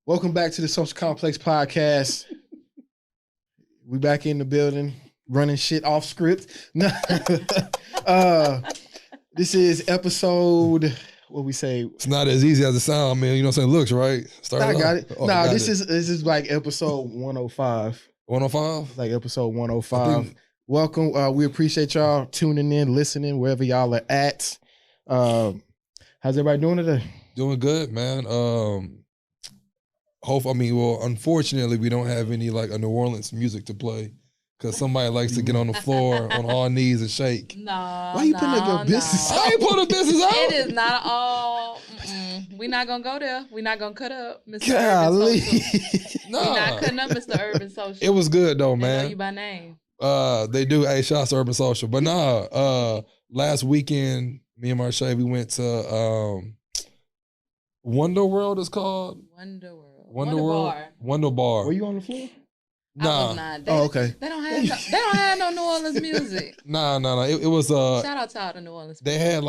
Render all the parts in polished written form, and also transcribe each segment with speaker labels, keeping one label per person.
Speaker 1: Welcome back to the Social Complex Podcast. We back in the building, running shit off script. This is episode, what we say?
Speaker 2: It's not as easy as it sounds, man. You know what I'm saying? Looks right.
Speaker 1: I got it. This is like episode 105.
Speaker 2: 105?
Speaker 1: Like episode 105. Welcome. We appreciate y'all tuning in, listening, wherever y'all are at. How's everybody doing today?
Speaker 2: Doing good, man. Unfortunately, we don't have any like a New Orleans music to play because somebody likes to get on the floor on all knees and shake.
Speaker 1: Why you putting up your business out?
Speaker 2: I ain't putting a business out.
Speaker 3: It is not all. We're not gonna go there. We're not gonna cut up, Mr.
Speaker 1: Golly.
Speaker 3: Urban Social. We're not cutting up, Mr. Urban Social.
Speaker 2: It was good though, man.
Speaker 3: They know you by name.
Speaker 2: They do. Hey, shots to Urban Social, but last weekend, me and Marshay, we went to Wonder World. It's called
Speaker 3: Wonder World.
Speaker 2: Wonder Bar.
Speaker 1: Were you on the floor?
Speaker 3: Nah. I was not.
Speaker 1: Okay.
Speaker 3: They don't have no New Orleans music.
Speaker 2: Nah. It was
Speaker 3: shout out to all the New Orleans people.
Speaker 2: They had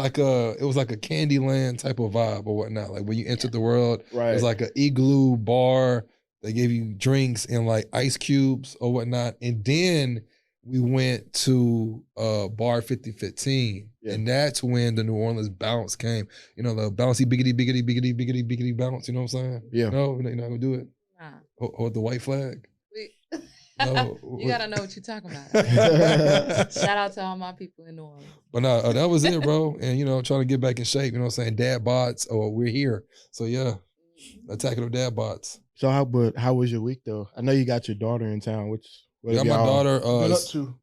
Speaker 2: it was like a Candyland type of vibe or whatnot. Like when you entered the world,
Speaker 1: right.
Speaker 2: It was like an igloo bar. They gave you drinks and like ice cubes or whatnot. And then we went to Bar 5015. Yeah. And that's when the New Orleans bounce came. You know, the bouncy biggity bounce, you know what I'm saying?
Speaker 1: Yeah.
Speaker 2: No, you're not gonna do it?
Speaker 3: Nah.
Speaker 2: Or the white flag?
Speaker 3: No. You gotta know what you're talking about. Shout out to all my people in New Orleans.
Speaker 2: But no, that was it, bro. And you know, trying to get back in shape, you know what I'm saying? Dad bots, we're here. So yeah, attacking of dad bots.
Speaker 1: So how was your week though? I know you got your daughter in town, what
Speaker 2: got my daughter
Speaker 1: been up to?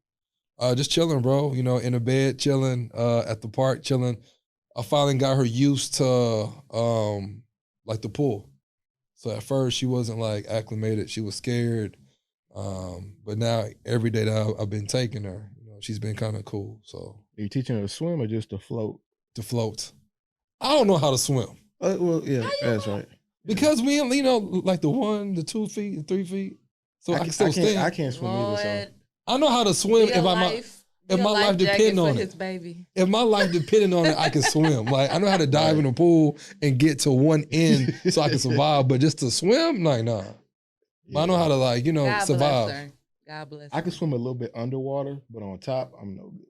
Speaker 2: Just chilling, bro. You know, in the bed, chilling, at the park, chilling. I finally got her used to like the pool. So at first she wasn't like acclimated. She was scared. But now every day that I've been taking her, you know, she's been kind of cool. So
Speaker 1: are you teaching her to swim or just to float?
Speaker 2: To float. I don't know how to swim.
Speaker 1: Well, yeah, that's right.
Speaker 2: Because we, you know, like the 1, the 2 feet, the 3 feet. So I can still stand.
Speaker 1: I can't swim either. So
Speaker 2: I know how to swim if my life depended on it.
Speaker 3: Baby.
Speaker 2: If my life depended on it, I can swim. Like I know how to dive in the pool and get to one end so I can survive. But just to swim, like nah. Yeah. I know how to
Speaker 3: God
Speaker 2: survive.
Speaker 3: Bless her. God bless her.
Speaker 1: I can swim a little bit underwater, but on top, I'm no good.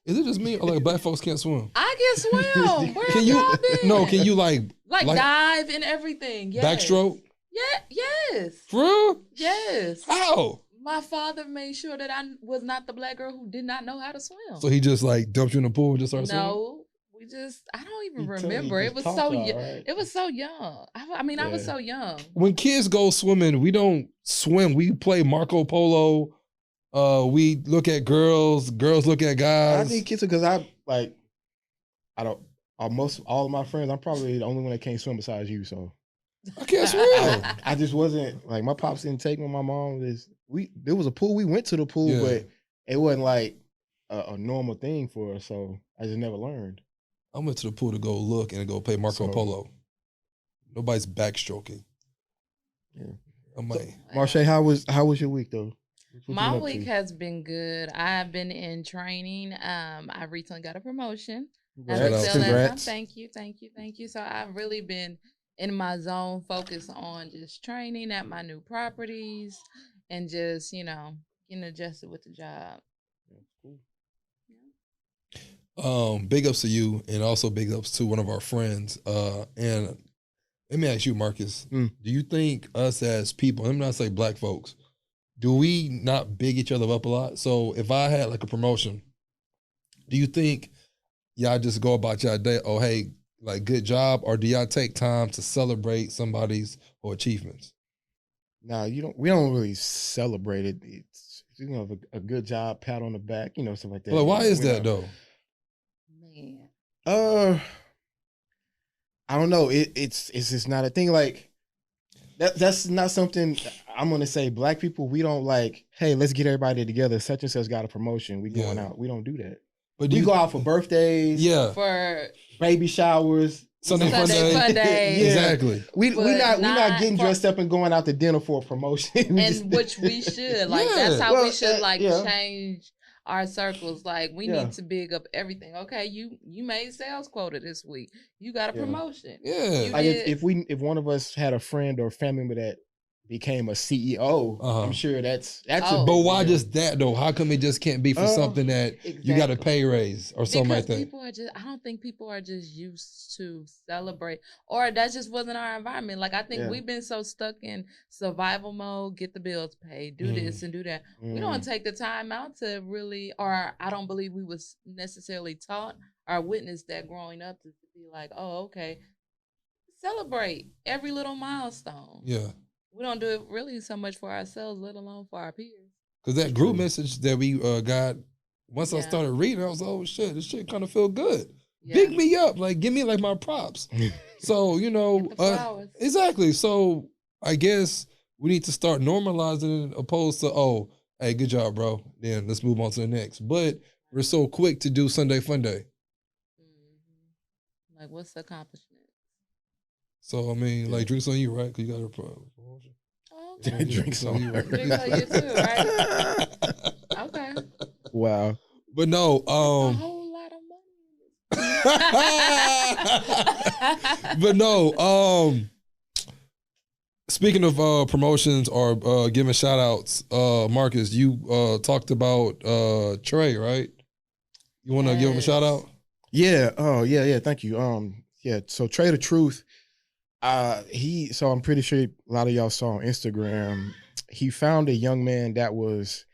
Speaker 2: Is it just me or like black folks can't swim?
Speaker 3: I can swim. Where have y'all been?
Speaker 2: No, can you like
Speaker 3: dive and everything? Yes.
Speaker 2: Backstroke?
Speaker 3: Yeah. Yes.
Speaker 2: For real?
Speaker 3: Yes.
Speaker 2: How?
Speaker 3: My father made sure that I was not the black girl who did not know how to swim.
Speaker 2: So he just like dumped you in the pool and just started swimming?
Speaker 3: No, I don't even remember. It was so young. Right? It was so young. I was so young.
Speaker 2: When kids go swimming, we don't swim. We play Marco Polo. We look at girls look at guys.
Speaker 1: I think kids, because almost all of my friends, I'm probably the only one that can't swim besides you, so.
Speaker 2: I can't swim.
Speaker 1: I just wasn't, like, my pops didn't take me, my mom, there was a pool, we went to the pool, but it wasn't like a normal thing for us, so I just never learned.
Speaker 2: I went to the pool to go look and go play Marco Polo. Nobody's backstroking. Yeah.
Speaker 1: Marshay, how was your week though?
Speaker 3: My week has been good. I've been in training. I recently got a promotion.
Speaker 1: Congrats.
Speaker 3: Thank you. So I've really been in my zone, focused on just training at my new properties and just, getting adjusted with the job.
Speaker 1: Cool.
Speaker 2: Big ups to you and also big ups to one of our friends. And let me ask you, Marcus, do you think us as people, let me not say black folks, do we not big each other up a lot? So if I had like a promotion, do you think y'all just go about y'all day, oh, hey, like good job, or do y'all take time to celebrate somebody's achievements?
Speaker 1: No, we don't really celebrate it. It's a good job, pat on the back, stuff like that.
Speaker 2: Well, why is that though?
Speaker 1: Man. I don't know. It's just not a thing. Like that's not something I'm gonna say. Black people, we don't like, hey, let's get everybody together. Such and such got a promotion. We going out. We don't do that. But we go out for birthdays.
Speaker 2: Yeah.
Speaker 3: For
Speaker 1: baby showers.
Speaker 2: Sunday fun day.
Speaker 3: Yeah.
Speaker 2: Exactly.
Speaker 1: We're not getting dressed up and going out to dinner for a promotion.
Speaker 3: Which we should. Like that's how we should change our circles. Like we
Speaker 1: Yeah.
Speaker 3: need to big up everything. Okay, you made sales quota this week. You got a
Speaker 1: Yeah.
Speaker 3: promotion.
Speaker 2: Yeah.
Speaker 3: You
Speaker 1: Like
Speaker 3: did.
Speaker 1: if one of us had a friend or family member that became a CEO, I'm sure that's a
Speaker 3: Oh.
Speaker 2: But
Speaker 1: big
Speaker 2: why
Speaker 1: deal.
Speaker 2: just that though? How come it just can't be for something that you got a
Speaker 3: Exactly.
Speaker 2: pay raise or something
Speaker 3: Because
Speaker 2: like that?
Speaker 3: people are just, I don't think people are just used to celebrate, or that just wasn't our environment. Like, I think
Speaker 1: Yeah.
Speaker 3: we've been so stuck in survival mode, get the bills paid, do this and do that. We don't
Speaker 1: Mm.
Speaker 3: take the time out to really, or I don't believe we was necessarily taught or witnessed that growing up to be like, oh, okay, celebrate every little milestone.
Speaker 2: Yeah.
Speaker 3: We don't do it really so much for ourselves, let alone for our peers.
Speaker 2: Because that group message that we got, once I
Speaker 3: Yeah.
Speaker 2: started reading, I was like, oh shit, this shit kind of feel good.
Speaker 3: Yeah.
Speaker 2: Big me up, like give me like my props. So, you know,
Speaker 3: Get the flowers.
Speaker 2: exactly. So I guess we need to start normalizing it opposed to, oh, hey, good job, bro. Then let's move on to the next. But we're so quick to do Sunday Fun Day.
Speaker 3: Like, what's the accomplishment?
Speaker 2: So I mean, like drinks on you, right? Because you got a promotion.
Speaker 3: Oh, okay.
Speaker 1: Drinks on her.
Speaker 3: Drinks on you too, right? Okay.
Speaker 1: Wow.
Speaker 2: But no,
Speaker 3: A whole lot of money.
Speaker 2: but no, speaking of promotions or giving shout outs, Marcus, you talked about Trey, right? You want to give him a shout out?
Speaker 1: Yeah. Oh, yeah. Thank you. Yeah. So Trey the Truth, so I'm pretty sure a lot of y'all saw on Instagram. He found a young man that was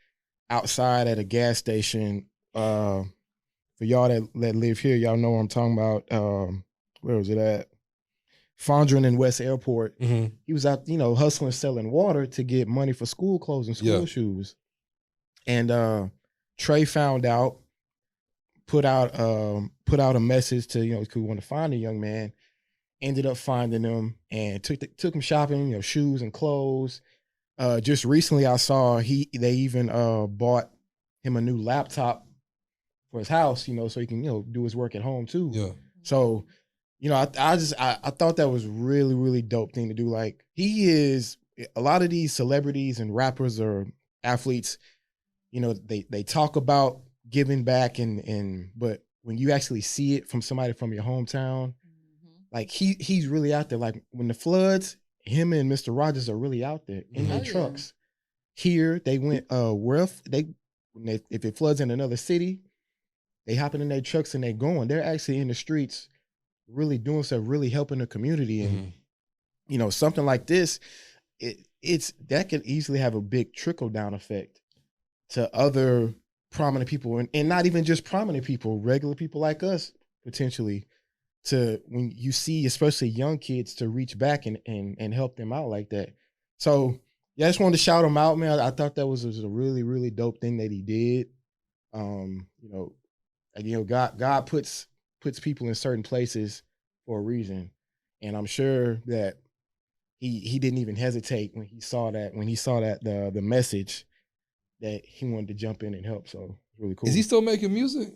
Speaker 1: outside at a gas station. For y'all that live here, y'all know what I'm talking about. Where was it at? Fondren and West Airport.
Speaker 2: Mm-hmm.
Speaker 1: He was out, hustling, selling water to get money for school clothes and school shoes. And Trey found out, put out a message to, who want to find a young man. Ended up finding him and took him shopping, shoes and clothes. Just recently, I saw they even bought him a new laptop for his house, so he can do his work at home too.
Speaker 2: Yeah.
Speaker 1: So, I thought that was really, really dope thing to do. Like, he is, a lot of these celebrities and rappers or athletes, they talk about giving back but when you actually see it from somebody from your hometown, like he's really out there. Like when the floods, him and Mr. Rogers are really out there in their trucks. Here they went if it floods in another city, they hopping in their trucks and they going. They're actually in the streets, really doing stuff, really helping the community. And something like this, it's that could easily have a big trickle down effect to other prominent people, and not even just prominent people, regular people like us potentially. To when you see, especially young kids, to reach back and help them out like that. So yeah, I just wanted to shout him out, man. I thought that was a really, really dope thing that he did. God puts people in certain places for a reason, and I'm sure that he didn't even hesitate when he saw that the message that he wanted to jump in and help. So it's really cool.
Speaker 2: Is he still making music?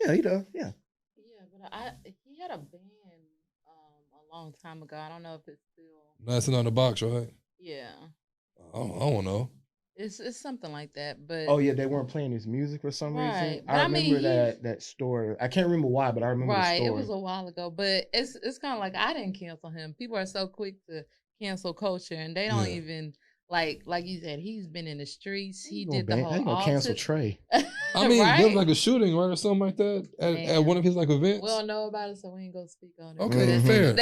Speaker 1: Yeah, he does. Yeah.
Speaker 3: Yeah, but he had a band a long time ago. I don't know if it's still.
Speaker 2: Dancing on the Box, right?
Speaker 3: Yeah.
Speaker 2: I don't know.
Speaker 3: It's something like that, but
Speaker 1: oh yeah, they weren't playing his music for some reason.
Speaker 3: But
Speaker 1: I remember that story. I can't remember why, but I remember the story.
Speaker 3: It was a while ago, but it's kind of like I didn't cancel him. People are so quick to cancel culture, and they don't even like you said. He's been in the streets. He did the whole.
Speaker 1: How you gonna cancel Trey?
Speaker 2: I mean,
Speaker 3: right?
Speaker 2: there was like a shooting, right, or something like that at one of his like events.
Speaker 3: We don't know about it, so we ain't gonna speak on it.
Speaker 2: Okay, fair.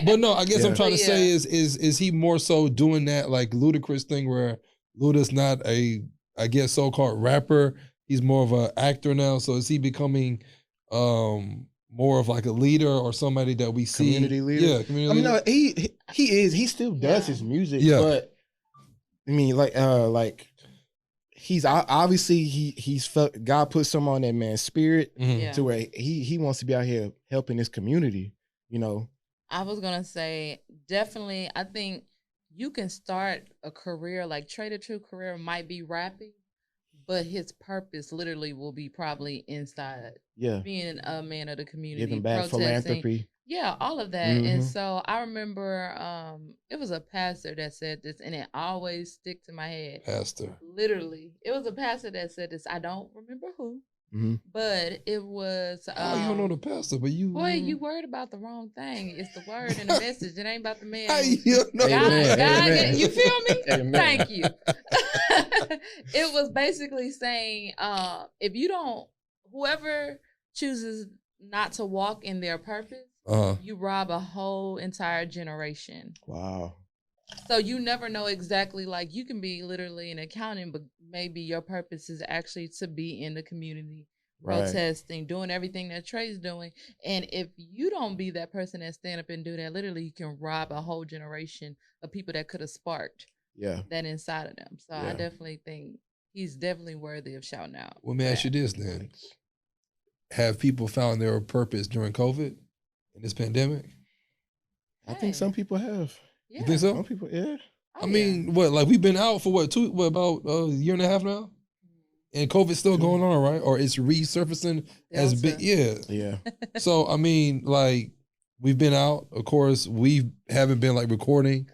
Speaker 2: But no, I guess I'm trying to say is he more so doing that like ludicrous thing where Luda's not a, I guess, so-called rapper. He's more of an actor now. So is he becoming more of like a leader or somebody that we see?
Speaker 1: Community leader?
Speaker 2: Yeah, community leader.
Speaker 1: No, he is. He still does his music.
Speaker 2: Yeah.
Speaker 1: But I mean, like he's obviously he's felt God put some on that man's spirit to where he wants to be out here helping his community.
Speaker 3: I was gonna say definitely. I think you can start a career like Trey the True career might be rapping, but his purpose literally will be probably inside.
Speaker 1: Yeah.
Speaker 3: Being a man of the community,
Speaker 1: Giving back,
Speaker 3: protesting.
Speaker 1: philanthropy.
Speaker 3: Yeah, all of that. And so I remember it was a pastor that said this, and it always stick to my head.
Speaker 2: Pastor.
Speaker 3: Literally. It was a pastor that said this. I don't remember who. But it was
Speaker 2: oh, you don't know the pastor, but you
Speaker 3: boy, you worried about the wrong thing. It's the word and the message. It ain't about the man.
Speaker 2: How you know?
Speaker 3: God, you feel me?
Speaker 1: Amen.
Speaker 3: Thank you. It was basically saying, if you don't, whoever chooses not to walk in their purpose, you rob a whole entire generation.
Speaker 1: Wow.
Speaker 3: So you never know exactly, like you can be literally an accountant, but maybe your purpose is actually to be in the community, protesting, doing everything that Trey's doing. And if you don't be that person that stand up and do that, literally you can rob a whole generation of people that could have sparked that inside of them. So I definitely think he's definitely worthy of shouting out.
Speaker 2: Well, let me ask you this then. Have people found their purpose during COVID in this pandemic?
Speaker 1: I think some people have.
Speaker 2: You think so?
Speaker 1: Some people, yeah.
Speaker 3: Oh,
Speaker 2: I mean, what, like we've been out for about a year and a half now? And COVID's still going on, right? Or it's resurfacing as big. Yeah. So, I mean, like we've been out. Of course, we haven't been like recording.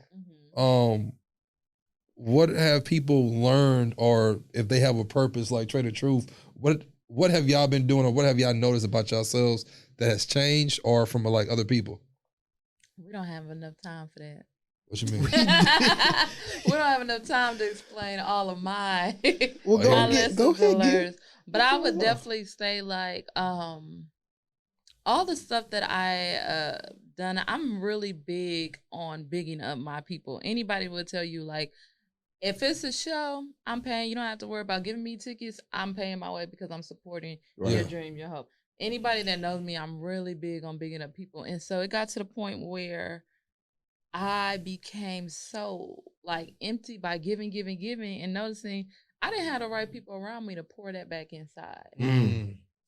Speaker 2: What have people learned, or if they have a purpose, like Trey the Truth, what have y'all been doing, or what have y'all noticed about yourselves that has changed, or from like other people?
Speaker 3: We don't have enough time for that.
Speaker 2: What you mean?
Speaker 3: We don't have enough time to explain all of my
Speaker 1: go ahead.
Speaker 3: But I would definitely say like all the stuff that I done, I'm really big on bigging up my people. Anybody will tell you like, if it's a show, I'm paying. You don't have to worry about giving me tickets. I'm paying my way because I'm supporting your dream, your hope. Anybody that knows me, I'm really big on bigging up people. And so it got to the point where I became so like empty by giving, and noticing I didn't have the right people around me to pour that back inside.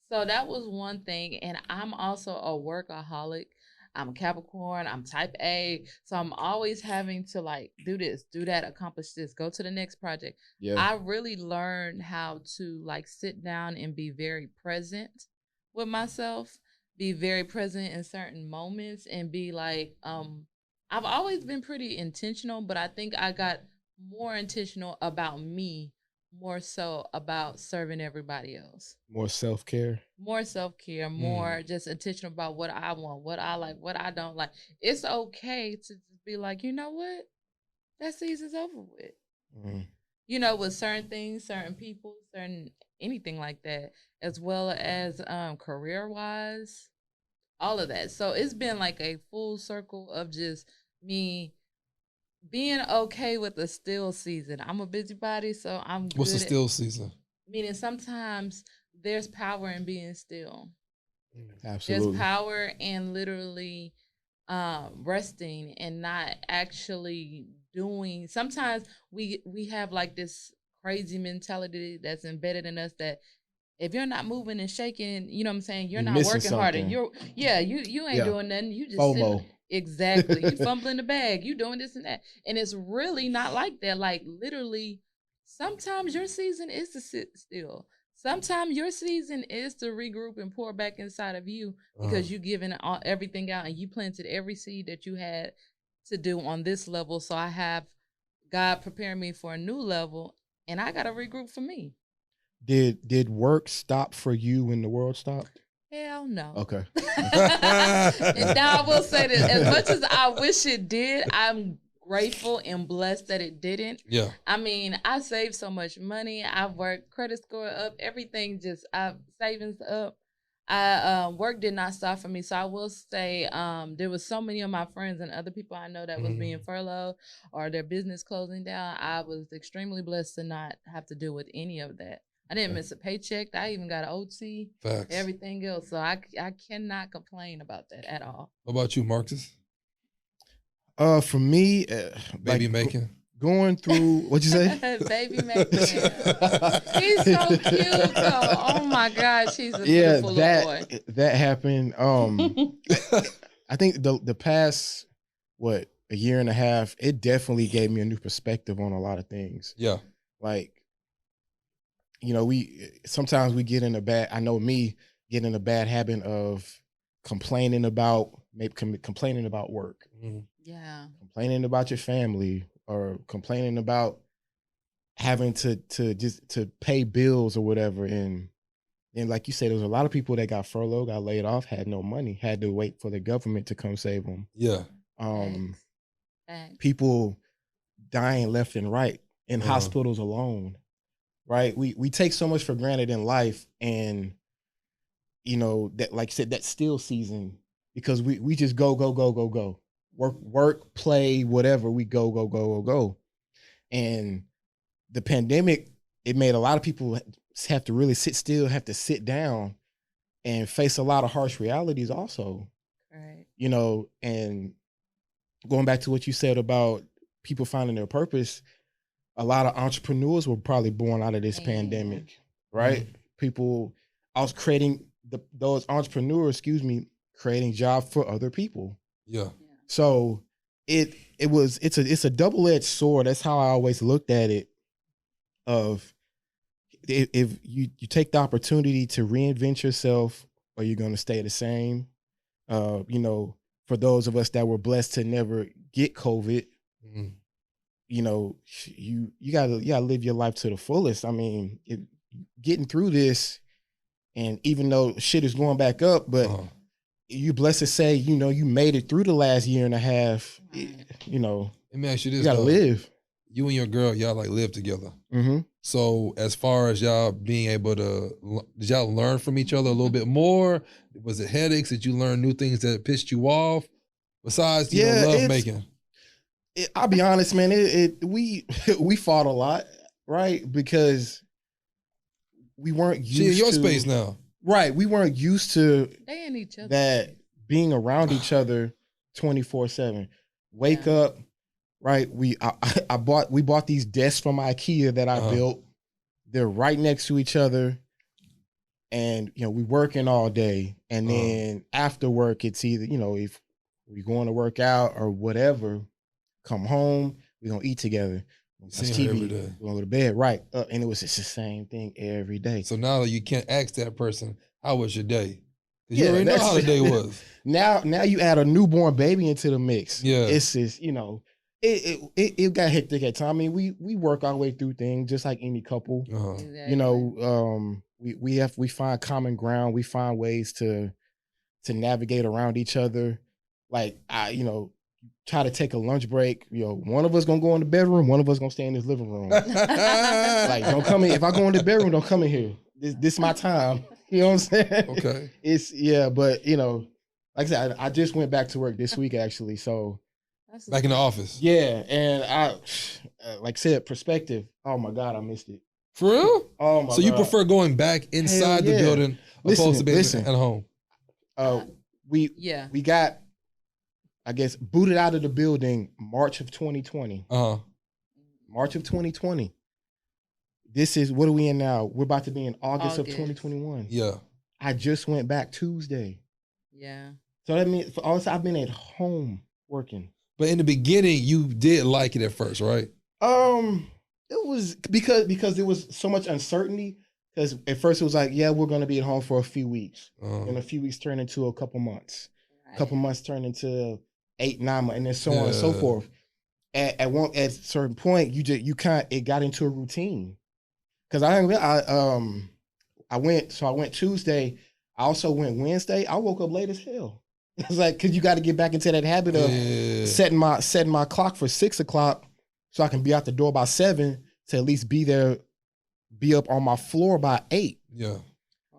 Speaker 3: So that was one thing. And I'm also a workaholic. I'm a Capricorn, I'm type A. So I'm always having to like do this, do that, accomplish this, go to the next project. I really learned how to like sit down and be very present with myself, be very present in certain moments, and be like, I've always been pretty intentional, but I think I got more intentional about me, more so about serving everybody else.
Speaker 1: More self-care.
Speaker 3: More self-care, more just intentional about what I want, what I like, what I don't like. It's okay to just be like, you know what? That season's over with. You know, with certain things, certain people, certain anything like that, as well as career-wise, all of that. So it's been like a full circle of just me being okay with the still season. I'm a busybody, so I'm good.
Speaker 2: What's the still season?
Speaker 3: Meaning sometimes there's power in being still.
Speaker 1: Absolutely.
Speaker 3: There's power in literally resting and not actually doing. Sometimes we have like this crazy mentality that's embedded in us that if you're not moving and shaking, you know what I'm saying, you're not working hard, and you ain't doing nothing. You just
Speaker 1: FOMO.
Speaker 3: Exactly. You fumbling the bag. You doing this and that. And it's really not like that. Like literally, sometimes your season is to sit still. Sometimes your season is to regroup and pour back inside of you because you giving everything out and you planted every seed that you had to do on this level. So I have God preparing me for a new level, and I got to regroup for me.
Speaker 1: Did work stop for you when the world stopped?
Speaker 3: Hell no.
Speaker 1: Okay.
Speaker 3: And now I will say this, as much as I wish it did, I'm grateful and blessed that it didn't.
Speaker 2: Yeah.
Speaker 3: I mean, I saved so much money. I've worked, credit score up, everything savings up. Work did not stop for me. So I will say there was so many of my friends and other people I know that was being furloughed or their business closing down. I was extremely blessed to not have to deal with any of that. I didn't miss a paycheck. I even got an OT.
Speaker 2: Facts.
Speaker 3: Everything else. So I cannot complain about that at all.
Speaker 2: What about you, Marcus?
Speaker 1: For me,
Speaker 2: baby making.
Speaker 1: Going through what you say?
Speaker 3: Baby making. He's so cute. Though. Oh my gosh, he's a beautiful little boy.
Speaker 1: That happened. I think the past a year and a half, it definitely gave me a new perspective on a lot of things.
Speaker 2: Yeah.
Speaker 1: Like you know, sometimes we get in a bad. I know me get in a bad habit of complaining about complaining about work,
Speaker 3: Yeah.
Speaker 1: complaining about your family, or complaining about having to pay bills or whatever. And like you said, there was a lot of people that got furloughed, got laid off, had no money, had to wait for the government to come save them.
Speaker 2: Yeah.
Speaker 1: People dying left and right in hospitals alone. Right? We take so much for granted in life, and you know that, like I said, that still season, because we just go work, play, whatever. We go, and the pandemic, it made a lot of people have to really sit still, have to sit down and face a lot of harsh realities also.
Speaker 3: Right.
Speaker 1: You know, and going back to what you said about people finding their purpose, a lot of entrepreneurs were probably born out of this pandemic, right? People, I was creating those entrepreneurs, creating jobs for other people.
Speaker 2: Yeah.
Speaker 1: So it's a double-edged sword. That's how I always looked at it. Of if you take the opportunity to reinvent yourself, or you're going to stay the same. You know, for those of us that were blessed to never get COVID, you know, you gotta live your life to the fullest. I mean, getting through this, and even though shit is going back up, but you blessed to say, you know, you made it through the last year and a half. You know,
Speaker 2: let me ask you this:
Speaker 1: you gotta live.
Speaker 2: You and your girl, y'all like live together.
Speaker 1: Mm-hmm.
Speaker 2: So as far as y'all being able to, did y'all learn from each other a little bit more? Was it headaches? Did you learn new things that pissed you off? Besides, you know, love making.
Speaker 1: I'll be honest, man. We fought a lot, right? Because we weren't used to.
Speaker 2: She in your space now,
Speaker 1: right? We weren't used to
Speaker 3: each other.
Speaker 1: That being around each other 24/7. Wake up, right? We bought these desks from IKEA that I built. They're right next to each other, and you know, we working all day, and then after work, it's either, you know, if we going to work out or whatever. Come home, we're gonna eat together. Watch TV,
Speaker 2: every day.
Speaker 1: we're gonna go to bed, right? And it was just the same thing every day.
Speaker 2: So now you can't ask that person, how was your day? Because you already know how the day was.
Speaker 1: Now you add a newborn baby into the mix.
Speaker 2: Yeah.
Speaker 1: It's just, you know, it got hectic at times. I mean, we work our way through things just like any couple.
Speaker 3: Exactly.
Speaker 1: You know, we find common ground. We find ways to navigate around each other. Like, you know, try to take a lunch break. You know, one of us gonna go in the bedroom, one of us gonna stay in this living room. Like, don't come in. If I go in the bedroom, don't come in here. This is my time. You know what I'm saying?
Speaker 2: Okay.
Speaker 1: But you know, like I said, I just went back to work this week actually. So
Speaker 2: back in the office.
Speaker 1: Yeah, and I, like I said, perspective. Oh my God, I missed it.
Speaker 2: For real?
Speaker 1: Oh my God.
Speaker 2: So you prefer going back inside the building opposed to being at home?
Speaker 1: We got, I guess, booted out of the building March of 2020. March of 2020. This is, what are we in now? We're about to be in August of 2021.
Speaker 2: Yeah.
Speaker 1: I just went back Tuesday.
Speaker 3: Yeah.
Speaker 1: So that means, also, I've been at home working.
Speaker 2: But in the beginning, you did like it at first, right?
Speaker 1: It was because there was so much uncertainty. Because at first it was like, yeah, we're going to be at home for a few weeks. And a few weeks turned into a couple months. A couple months turned into 8, 9 months, and then so on and so forth. At a certain point, it got into a routine. Because I went Tuesday. I also went Wednesday. I woke up late as hell. It's like, because you got to get back into that habit of setting my clock for 6 o'clock so I can be out the door by 7 to at least be up on my floor by 8.
Speaker 2: Yeah.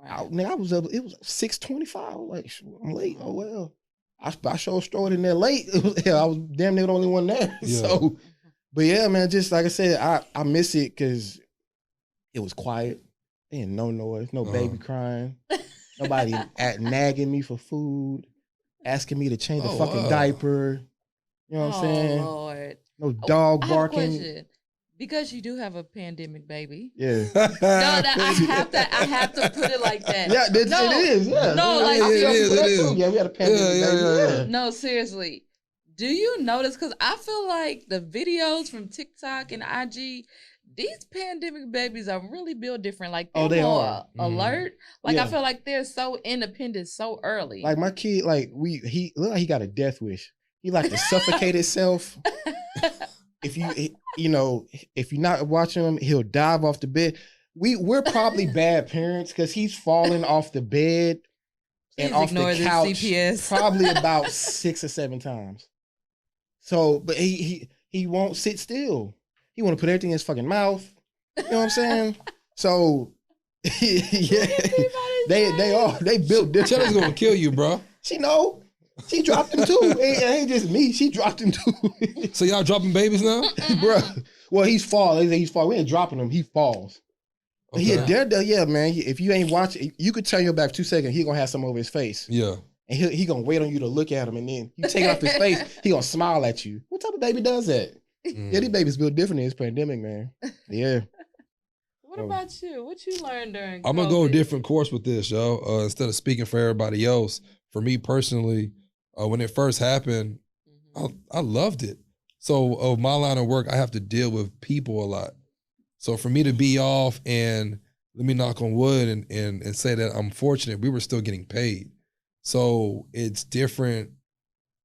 Speaker 1: I was up. It was 6:25. Like, I'm late. Oh well. I sure strolled in there late. I was damn near the only one there.
Speaker 2: Yeah.
Speaker 1: So, but yeah, man. Just like I said, I miss it because it was quiet. There ain't no noise, no baby crying, nobody nagging me for food, asking me to change a fucking diaper. You know what I'm saying?
Speaker 3: Lord.
Speaker 1: No dog barking.
Speaker 3: I have a question. Because you do have a pandemic baby.
Speaker 1: Yeah.
Speaker 3: I have to put it like that.
Speaker 1: Yeah, it is. Yeah.
Speaker 3: No, like
Speaker 2: it is.
Speaker 1: Yeah, we had a pandemic baby. Yeah.
Speaker 3: No, seriously. Do you notice? Because I feel like the videos from TikTok and IG, these pandemic babies are really built different. Like
Speaker 1: Oh,
Speaker 3: they're
Speaker 1: they
Speaker 3: more
Speaker 1: are.
Speaker 3: alert. Like I
Speaker 1: Yeah.
Speaker 3: feel like they're so independent so early.
Speaker 1: Like my kid, like he look like he got a death wish. He like to suffocate himself. If if you're not watching him, he'll dive off the bed. We're probably bad parents because he's falling off the bed and off the couch
Speaker 3: CPS.
Speaker 1: probably about 6 or 7 times. So, but he won't sit still. He want to put everything in his fucking mouth. You know what I'm saying? So, yeah, they built different.
Speaker 2: Shelly's gonna kill you, bro.
Speaker 1: She know. She dropped him too. It ain't just me. She dropped him too.
Speaker 2: So y'all dropping babies now?
Speaker 1: Bro. Well, he's fall. He's fall. We ain't dropping him. He falls.
Speaker 2: Okay.
Speaker 1: He a daredevil. Yeah, man. If you ain't watching, you could turn your back 2 seconds. He gonna have something over his face.
Speaker 2: Yeah.
Speaker 1: And he gonna wait on you to look at him, and then you take it off his face. He gonna smile at you. What type of baby does that? Yeah, these babies built different in this pandemic, man. Yeah.
Speaker 3: What about you? What you learned during
Speaker 2: I'm gonna go a different course with this, yo. Instead of speaking for everybody else, for me personally, when it first happened, I loved it. So my line of work, I have to deal with people a lot. So for me to be off and let me knock on wood and say that I'm fortunate, we were still getting paid. So it's different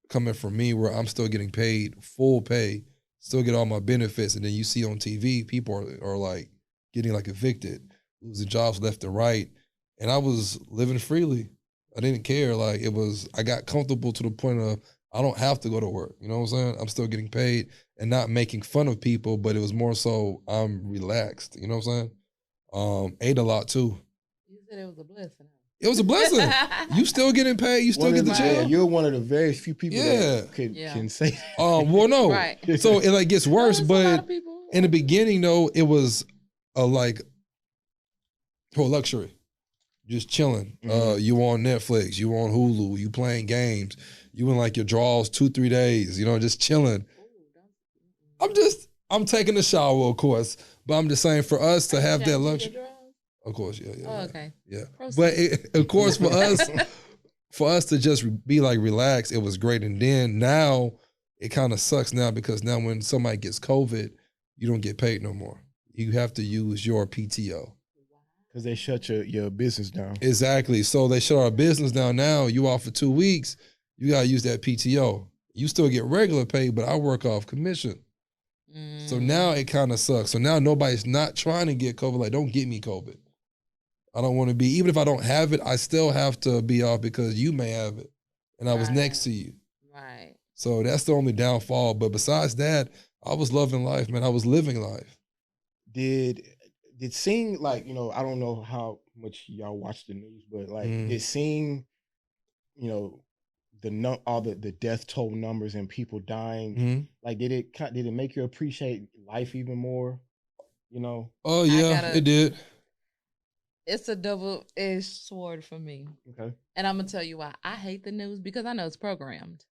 Speaker 2: coming from me where I'm still getting paid full pay, still get all my benefits. And then you see on TV, people are like getting like evicted, losing jobs left and right. And I was living freely. I didn't care. Like I got comfortable to the point of I don't have to go to work. You know what I'm saying? I'm still getting paid and not making fun of people, but it was more so I'm relaxed. You know what I'm saying? Ate a lot too.
Speaker 3: You said it was a blessing.
Speaker 2: It was a blessing. You still getting paid. You still get the chill.
Speaker 1: You're one of the very few people that can say that.
Speaker 2: Well, no.
Speaker 3: Right.
Speaker 2: So it like gets worse, but
Speaker 3: people.
Speaker 2: in the beginning though, it was for luxury. Just chilling. You on Netflix, you on Hulu, you playing games, you in like your draws 2-3 days, just chilling. I'm taking a shower, of course, but I'm just saying for us to have that luxury. Of course, yeah.
Speaker 3: Oh, okay.
Speaker 2: Yeah. But of course for us to just be like relaxed, it was great. And then now it kind of sucks now because now when somebody gets COVID, you don't get paid no more. You have to use your PTO.
Speaker 1: Because they shut your business down.
Speaker 2: Exactly. So they shut our business down now. You off for 2 weeks, you got to use that PTO. You still get regular pay, but I work off commission. So now it kind of sucks. So now nobody's not trying to get COVID. Like, don't get me COVID. I don't want to be, even if I don't have it, I still have to be off because you may have it. And I was next to you.
Speaker 3: Right.
Speaker 2: So that's the only downfall. But besides that, I was loving life, man. I was living life.
Speaker 1: Did seeing, like, I don't know how much y'all watch the news, but like did seeing, all the death toll numbers and people dying, like did it make you appreciate life even more?
Speaker 2: Oh yeah, it did.
Speaker 3: It's a double-edged sword for me.
Speaker 1: Okay.
Speaker 3: And I'm gonna tell you why. I hate the news because I know it's programmed.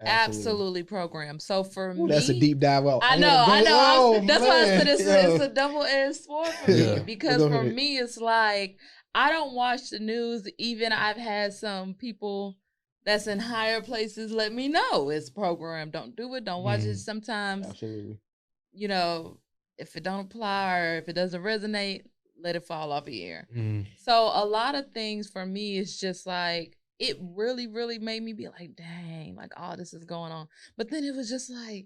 Speaker 1: Absolutely
Speaker 3: programmed. So for me,
Speaker 1: that's a deep dive out.
Speaker 3: I know. That's why I said it's a double-edged sword for me because for me it's like I don't watch the news. Even I've had some people that's in higher places let me know it's programmed. Don't do it. Don't watch it. Sometimes,
Speaker 1: absolutely,
Speaker 3: if it don't apply or if it doesn't resonate, let it fall off the air. So a lot of things for me is just like it really, really made me be like, dang, like all this is going on. But then it was just like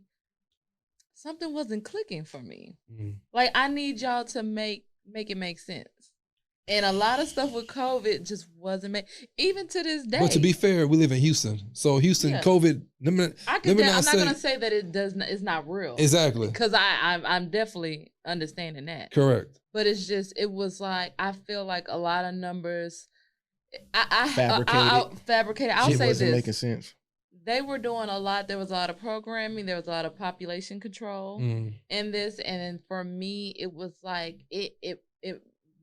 Speaker 3: something wasn't clicking for me. Like I need y'all to make it make sense. And a lot of stuff with COVID just wasn't made, even to this day.
Speaker 2: But to be fair, we live in Houston. So Houston, COVID,
Speaker 3: I'm not going to say that it's not real.
Speaker 2: Exactly.
Speaker 3: Because I'm definitely understanding that.
Speaker 2: Correct.
Speaker 3: But it was like, I feel like a lot of numbers, fabricated. I'll say this.
Speaker 1: Making sense.
Speaker 3: They were doing a lot. There was a lot of programming. There was a lot of population control in this. And for me, it was like, it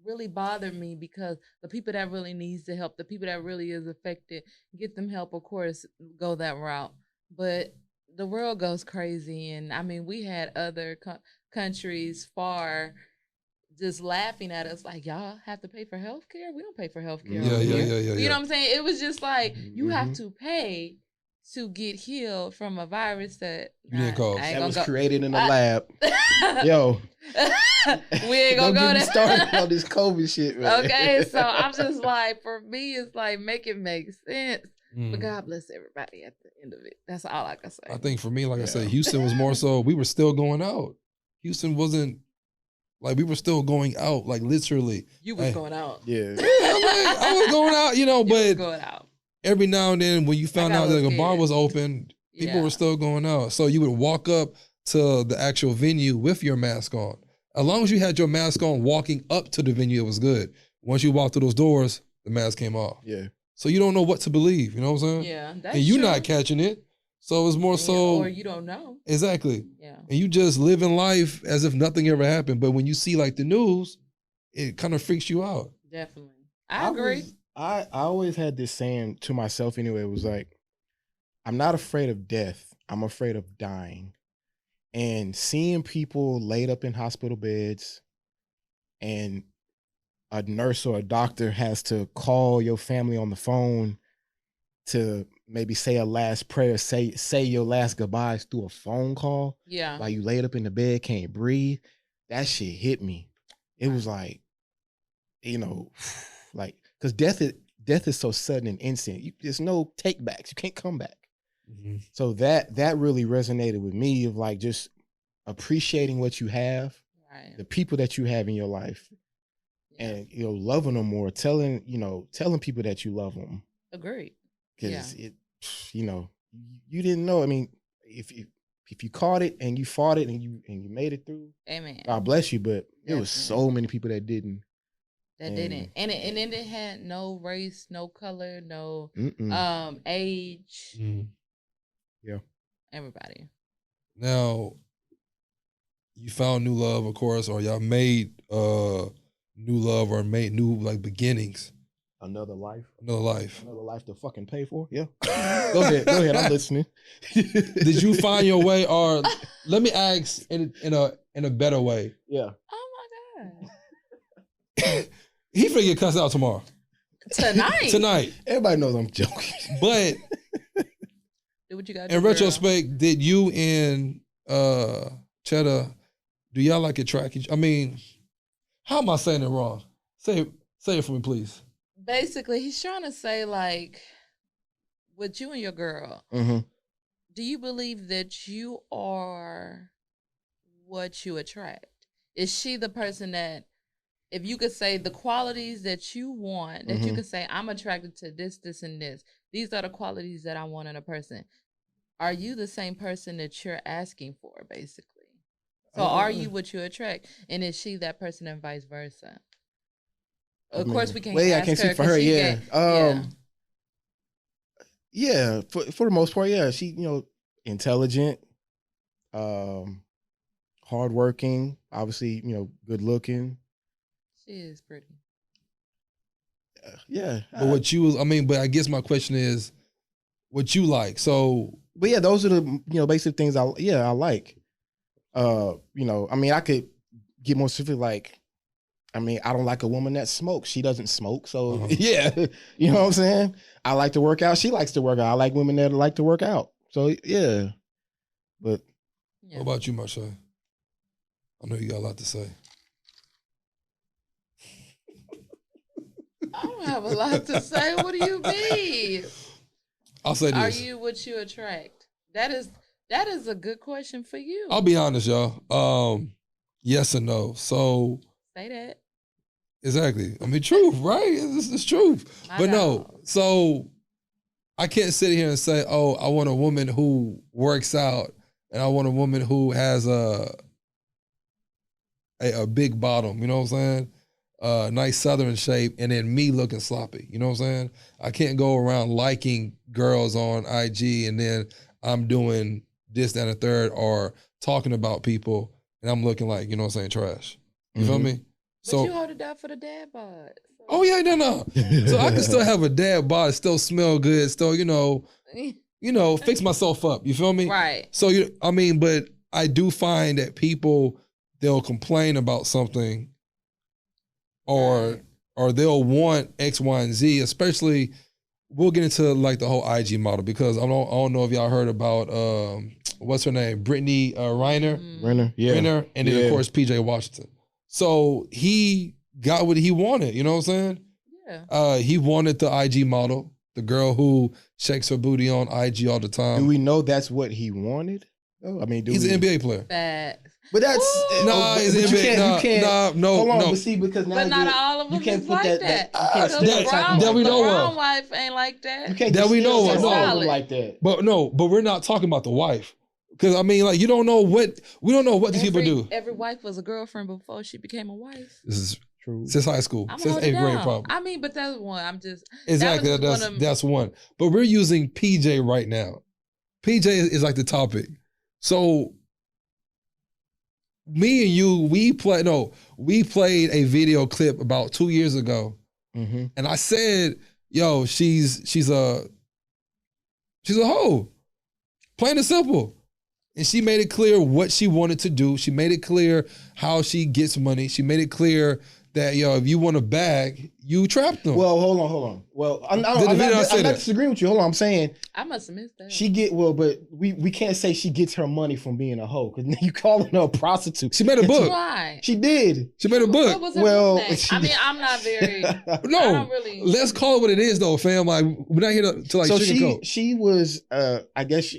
Speaker 3: really bothered me because the people that really needs the help, the people that really is affected, get them help, of course, go that route. But the world goes crazy. And I mean, we had other countries far just laughing at us like, y'all have to pay for healthcare? We don't pay for healthcare.
Speaker 2: Yeah.
Speaker 3: You know what I'm saying? It was just like, you have to pay to get healed from a virus that
Speaker 2: You didn't cause.
Speaker 1: That was created in the lab. Yo.
Speaker 3: We ain't gonna
Speaker 1: Don't
Speaker 3: go
Speaker 1: get me
Speaker 3: there.
Speaker 1: started on this COVID shit, man.
Speaker 3: Okay, so I'm just like, for me, it's like, make it make sense. But
Speaker 2: Mm.
Speaker 3: God bless everybody at the end of it. That's all I can say.
Speaker 2: I think for me, like I said,
Speaker 1: Yeah.
Speaker 2: Houston was more so, we were still going out. Houston wasn't, like, we were still going out, like, literally.
Speaker 3: You was
Speaker 2: Hey.
Speaker 3: going out.
Speaker 1: Yeah.
Speaker 2: Yeah, like, I was going out, you know,
Speaker 3: You was
Speaker 2: but
Speaker 3: going out.
Speaker 2: every now and then when you found
Speaker 3: got a
Speaker 2: out that
Speaker 3: little
Speaker 2: a bar
Speaker 3: scared.
Speaker 2: was open, people
Speaker 3: Yeah.
Speaker 2: were still going out. So you would walk up to the actual venue with your mask on. As long as you had your mask on walking up to the venue, it was good. Once you walked through those doors, the mask came off.
Speaker 1: Yeah.
Speaker 2: So you don't know what to believe, you know what I'm saying?
Speaker 3: Yeah, that's
Speaker 2: And you're
Speaker 3: true.
Speaker 2: not catching it. So it's more so.
Speaker 3: Or you don't know.
Speaker 2: Exactly.
Speaker 3: Yeah.
Speaker 2: And you just living life as if nothing ever happened. But when you see like the news, it kind of freaks you out.
Speaker 3: Definitely. I agree.
Speaker 1: I always had this saying to myself anyway. It was like, I'm not afraid of death. I'm afraid of dying. And seeing people laid up in hospital beds and a nurse or a doctor has to call your family on the phone to maybe say a last prayer, say your last goodbyes through a phone call.
Speaker 3: Yeah.
Speaker 1: While you laid up in the bed, can't breathe. That shit hit me. It was like, you know, like, because death is so sudden and instant. There's no take backs. You can't come back.
Speaker 2: Mm-hmm.
Speaker 1: So that really resonated with me, of like just appreciating what you have,
Speaker 3: Right.
Speaker 1: the people that you have in your life, and loving them more, telling people that you love them.
Speaker 3: Agreed.
Speaker 1: Because you didn't know. I mean, if you caught it and you fought it and you made it through,
Speaker 3: Amen.
Speaker 1: God bless you. But there was
Speaker 3: Definitely.
Speaker 1: so many people that didn't.
Speaker 3: That didn't. And it had no race, no color, no age.
Speaker 2: Mm.
Speaker 1: Yeah.
Speaker 3: Everybody.
Speaker 2: Now, you found new love, of course, or y'all made new love or made new like beginnings.
Speaker 1: Another life to fucking pay for. Yeah. Go ahead. I'm listening.
Speaker 2: Did you find your way, or let me ask in a better way?
Speaker 3: Oh
Speaker 1: Yeah.
Speaker 3: my God.
Speaker 2: He finna get cussed out tomorrow.
Speaker 3: Tonight.
Speaker 1: Everybody knows I'm joking.
Speaker 2: But
Speaker 3: Do what you got to
Speaker 2: in
Speaker 3: do,
Speaker 2: retrospect, did you and Cheddar, do y'all like attract each? I mean, how am I saying it wrong? Say it for me, please.
Speaker 3: Basically, he's trying to say, like, with you and your girl,
Speaker 1: Mm-hmm.
Speaker 3: do you believe that you are what you attract? Is she the person that, if you could say the qualities that you want, that you could say, I'm attracted to this, this, and this. These are the qualities that I want in a person. Are you the same person that you're asking for, basically? So are you what you attract? And is she that person and vice versa? Of course, we can't ask
Speaker 1: I can't
Speaker 3: her.
Speaker 1: speak for her. Yeah.
Speaker 3: Yeah.
Speaker 1: Yeah. For the most part, yeah. She, intelligent, hardworking, obviously, good looking.
Speaker 3: She is pretty.
Speaker 1: Yeah.
Speaker 2: But but I guess my question is, what you like? So,
Speaker 1: but yeah, those are the basic things I like. I mean, I could get more specific. Like, I mean, I don't like a woman that smokes. She doesn't smoke, so yeah, you know what I'm saying. I like to work out. She likes to work out. I like women that like to work out. So yeah, but
Speaker 2: what about you, Marshay? I know you got a lot to say.
Speaker 3: I don't have a lot to say. What do you mean?
Speaker 2: I'll say this.
Speaker 3: Are you what you attract? That is a good question for you.
Speaker 2: I'll be honest, y'all. Yes and no. So
Speaker 3: say that.
Speaker 2: Exactly. I mean, truth, right? It's truth. But no, so I can't sit here and say, oh, I want a woman who works out and I want a woman who has a big bottom, you know what I'm saying? Nice southern shape, and then me looking sloppy, you know what I'm saying? I can't go around liking girls on IG and then I'm doing this, that, and a third, or talking about people and I'm looking like, you know what I'm saying, trash. You feel me?
Speaker 3: But you hold it down for the dad bod. So.
Speaker 2: Oh yeah, no. So I can still have a dad bod, still smell good, still, fix myself up. You feel me?
Speaker 3: Right.
Speaker 2: So but I do find that people, they'll complain about something or they'll want X, Y, and Z, especially we'll get into like the whole IG model because I don't know if y'all heard about what's her name, Brittany Renner,
Speaker 1: Renner,
Speaker 2: and then of course PJ Washington. So he got what he wanted. You know what I'm saying?
Speaker 3: Yeah.
Speaker 2: He wanted the IG model, the girl who shakes her booty on IG all the time.
Speaker 1: Do we know that's what he wanted? Oh, I mean,
Speaker 2: he's an NBA player.
Speaker 1: But that's
Speaker 2: he's an NBA.
Speaker 1: You can't. Hold on,
Speaker 2: no.
Speaker 1: But see, because now
Speaker 3: but not all of them
Speaker 1: you can't
Speaker 3: is
Speaker 1: put
Speaker 3: like
Speaker 1: that.
Speaker 3: That we know of. Brown wife ain't like that.
Speaker 1: You can't
Speaker 2: that we know of.
Speaker 1: No, like that.
Speaker 2: But we're not talking about the wife. Because I mean, like we don't know what these people do.
Speaker 3: Every wife was a girlfriend before she became a wife.
Speaker 2: This is
Speaker 1: true.
Speaker 2: Since high school, since 8th grade, probably.
Speaker 3: I mean, but that's one. I'm just
Speaker 2: exactly that's one. But we're using PJ right now. PJ is like the topic. So me and you, we played a video clip about 2 years ago, and I said, "Yo, she's a hoe, plain and simple." And she made it clear what she wanted to do. She made it clear how she gets money. She made it clear that, if you want a bag, you trap them.
Speaker 1: Well, hold on. Well, I'm not disagreeing with you. Hold on, I'm saying
Speaker 3: I must have missed that.
Speaker 1: But we can't say she gets her money from being a hoe because you calling her a prostitute.
Speaker 2: She made a book.
Speaker 3: Why?
Speaker 1: She did.
Speaker 2: She made a book.
Speaker 3: What was her book name? I mean, I'm not very.
Speaker 2: No, let's call it what it is, though, fam. Like we're not here to like sugarcoat.
Speaker 1: She was, I guess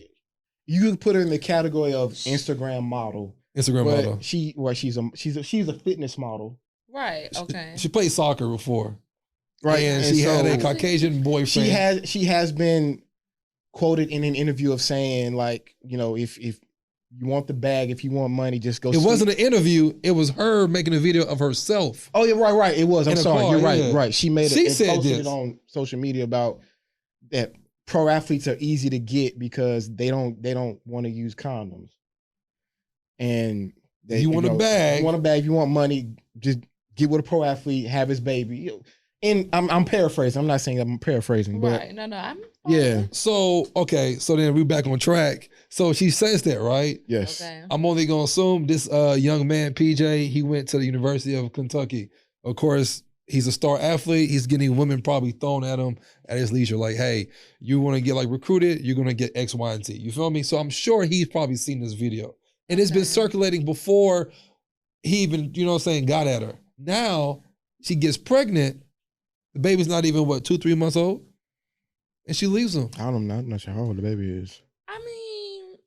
Speaker 1: you could put her in the category of Instagram model.
Speaker 2: Model.
Speaker 1: She's a fitness model.
Speaker 3: Right. Okay.
Speaker 2: She played soccer before,
Speaker 1: right?
Speaker 2: And she had a Caucasian boyfriend.
Speaker 1: She has been quoted in an interview of saying, like, if you want the bag, if you want money, just go.
Speaker 2: It wasn't an interview. It was her making a video of herself.
Speaker 1: Oh yeah, right. It was. I'm sorry. You're right.
Speaker 2: Yeah.
Speaker 1: Right. She
Speaker 2: said
Speaker 1: posted it on social media about that. Pro athletes are easy to get because they don't want to use condoms. And
Speaker 2: you want a bag.
Speaker 1: You want a bag. If you want money, just get with a pro athlete, have his baby. And I'm paraphrasing. I'm not saying I'm paraphrasing, but
Speaker 3: right. No, I'm
Speaker 2: yeah. So then we're back on track. So she says that, right?
Speaker 1: Yes.
Speaker 3: Okay.
Speaker 2: I'm only gonna assume this young man, PJ, he went to the University of Kentucky. Of course, he's a star athlete. He's getting women probably thrown at him at his leisure. Like, hey, you want to get like recruited? You're gonna get X, Y, and Z. You feel me? So I'm sure he's probably seen this video, and it's been circulating before he even, got at her. Now she gets pregnant. The baby's not even 2-3 months old, and she leaves him.
Speaker 1: I'm not sure how old the baby is.
Speaker 3: I mean,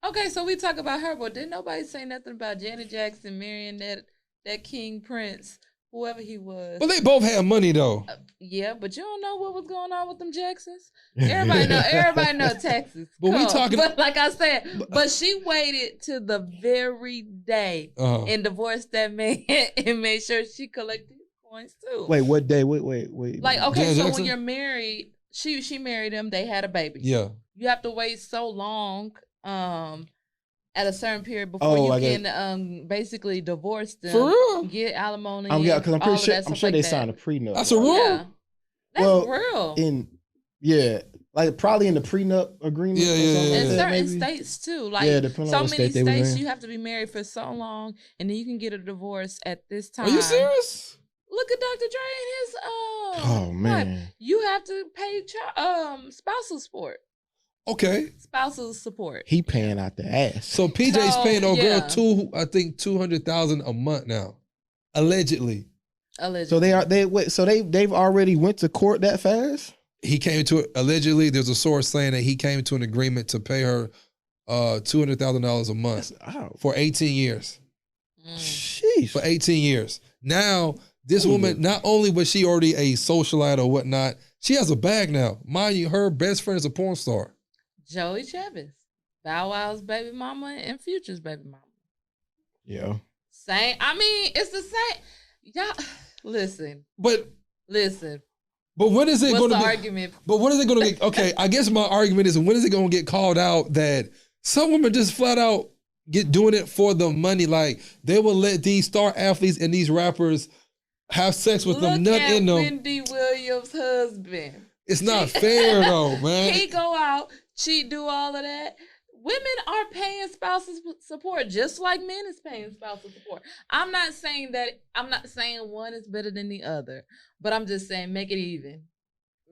Speaker 3: okay, so we talk about her, but didn't nobody say nothing about Janet Jackson marrying that king prince, whoever he was?
Speaker 2: But they both had money though.
Speaker 3: Yeah, but you don't know what was going on with them Jacksons. Everybody know Texas. But like I said, but she waited to the very day and divorced that man and made sure she collected his coins too.
Speaker 1: Wait, what day? Wait.
Speaker 3: Like, okay,
Speaker 2: Janet
Speaker 3: so
Speaker 2: Jackson?
Speaker 3: when you're married, she married him, they had a baby.
Speaker 2: Yeah.
Speaker 3: You have to wait so long at a certain period before you can basically divorce them.
Speaker 2: For real?
Speaker 3: Get alimony.
Speaker 1: Because I'm sure they signed a prenup.
Speaker 2: That's a rule?
Speaker 3: Yeah. That's real.
Speaker 1: Like probably in the prenup agreement.
Speaker 2: Yeah.
Speaker 3: In certain states too. Like
Speaker 1: depending
Speaker 3: so
Speaker 1: on what
Speaker 3: many
Speaker 1: state they was
Speaker 3: states
Speaker 1: in.
Speaker 3: you have to be married for so long and then you can get a divorce at this time.
Speaker 2: Are you serious?
Speaker 3: Look at Dr. Dre and his
Speaker 1: oh man.
Speaker 3: wife. You have to pay spousal support.
Speaker 2: Okay.
Speaker 3: Spousal support.
Speaker 1: He paying out the ass.
Speaker 2: So PJ's paying girl $200,000 a month now. Allegedly.
Speaker 1: So they've already went to court that fast?
Speaker 2: He came to it allegedly. There's a source saying that he came to an agreement to pay her $200,000 a month for 18 years.
Speaker 1: Sheesh.
Speaker 2: For 18 years. Now, this woman, not only was she already a socialite or whatnot, she has a bag now. Mind you, her best friend is a porn star.
Speaker 3: Joey Chavez, Bow Wow's baby mama and Future's baby mama.
Speaker 1: Yeah.
Speaker 3: Same. I mean, it's the same. Y'all, listen.
Speaker 2: But when is it going to be?
Speaker 3: What's the argument?
Speaker 2: But when is it going to get? Okay, I guess my argument is when is it going to get called out that some women just flat out doing it for the money? Like they will let these star athletes and these rappers have sex with them, nut in them.
Speaker 3: Wendy Williams' husband.
Speaker 2: It's not fair though, man.
Speaker 3: He go out, cheat, do all of that. Women are paying spousal support just like men is paying spousal support. I'm not saying one is better than the other, but I'm just saying make it even.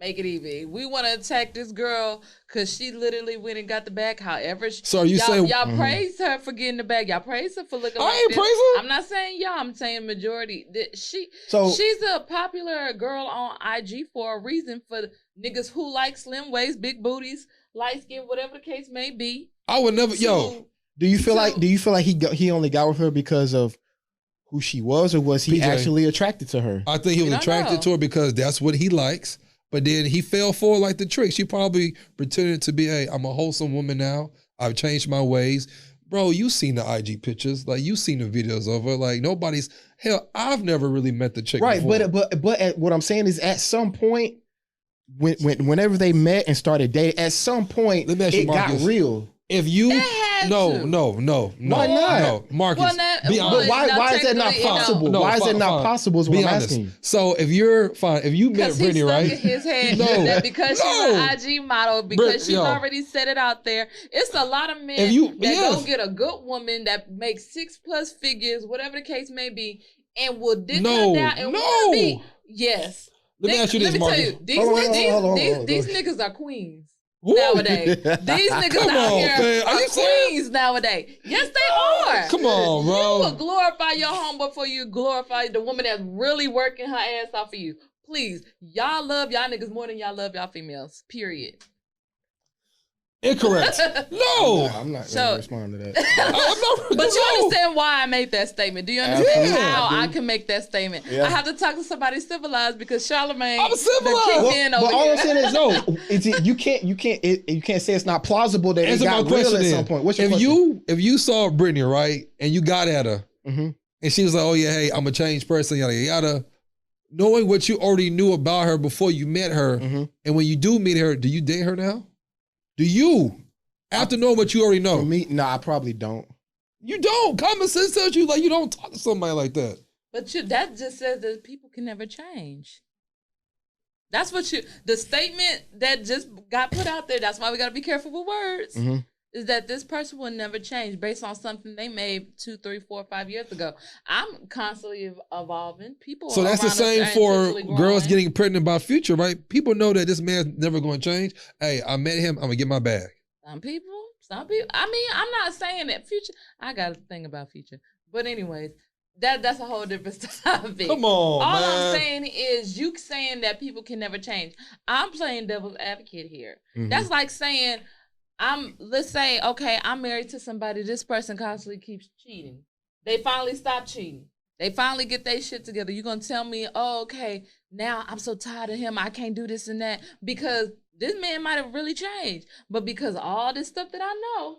Speaker 3: Make it even. We want to attack this girl because she literally went and got the bag. However,
Speaker 2: So are you saying
Speaker 3: y'all praise her for getting the bag? Y'all praise her for looking like
Speaker 2: I ain't
Speaker 3: this.
Speaker 2: praise her.
Speaker 3: I'm not saying y'all. I'm saying majority.
Speaker 1: So
Speaker 3: She's a popular girl on IG for a reason. For niggas who like slim waist, big booties, light skin, whatever the case may be.
Speaker 2: I would never.
Speaker 1: do you feel like he only got with her because of who she was, or was he
Speaker 2: PJ,
Speaker 1: actually attracted to her?
Speaker 2: I think he was attracted to her because that's what he likes. But then he fell for like the trick. She probably pretended to be, hey, I'm a wholesome woman now. I've changed my ways. Bro, you seen the IG pictures. Like, you seen the videos of her. Like, hell, I've never really met the chick before.
Speaker 1: But what I'm saying is at some point, whenever they met and started dating, at some point,
Speaker 2: Let me ask you,
Speaker 1: it
Speaker 2: Marcus,
Speaker 1: got real.
Speaker 2: If you no,
Speaker 1: Why not?
Speaker 2: No, Marcus.
Speaker 1: Be honest. But why is that not possible? Why is that not possible? Is what I'm asking.
Speaker 2: So if you met Brittany, right?
Speaker 3: In his head that because she's an IG model, because she's already set it out there. It's a lot of men that go get a good woman that makes 6+ figures, whatever the case may be, and will dick her down and want to be. Yes.
Speaker 2: Let me ask you this, Marcus.
Speaker 3: Tell you, these niggas are queens. Nowadays, these niggas out here are queens nowadays. Yes, they are.
Speaker 2: Come on, bro.
Speaker 3: You will glorify your homeboy before you glorify the woman that's really working her ass off for you. Please, y'all love y'all niggas more than y'all love y'all females. Period.
Speaker 2: Incorrect. No.
Speaker 1: I'm not going to respond to that.
Speaker 3: But you understand why I made that statement. Do you understand how I can make that statement? Yeah. I have to talk to somebody civilized because Charlamagne kicked in over
Speaker 1: but all
Speaker 3: here.
Speaker 1: I'm saying is, you can't say it's not plausible that it got real at some point. What's your question?
Speaker 2: If you saw Brittany, right, and you got at her, and she was like, oh yeah, hey, I'm a changed person, yada yada, knowing what you already knew about her before you met her, and when you do meet her, do you date her now? Do you? After knowing what you already know?
Speaker 1: For me, no, I probably don't.
Speaker 2: You don't. Common sense tells you like you don't talk to somebody like that.
Speaker 3: But that just says that people can never change. That's what the statement that just got put out there, that's why we got to be careful with words, is that this person will never change based on something they made 2, 3, 4, 5 years ago. I'm constantly evolving. People.
Speaker 2: So that's the same for girls getting pregnant by Future, right? People know that this man's never going to change. Hey, I met him. I'm going to get my bag.
Speaker 3: Some people. I mean, I'm not saying that Future. I got a thing about Future. But anyways, that's a whole different topic.
Speaker 2: Come on,
Speaker 3: All
Speaker 2: man.
Speaker 3: I'm saying is you saying that people can never change. I'm playing devil's advocate here. That's like saying, let's say, okay, I'm married to somebody. This person constantly keeps cheating. They finally stop cheating. They finally get their shit together. You're going to tell me, oh, okay, now I'm so tired of him. I can't do this and that. Because this man might have really changed. But because of all this stuff that I know.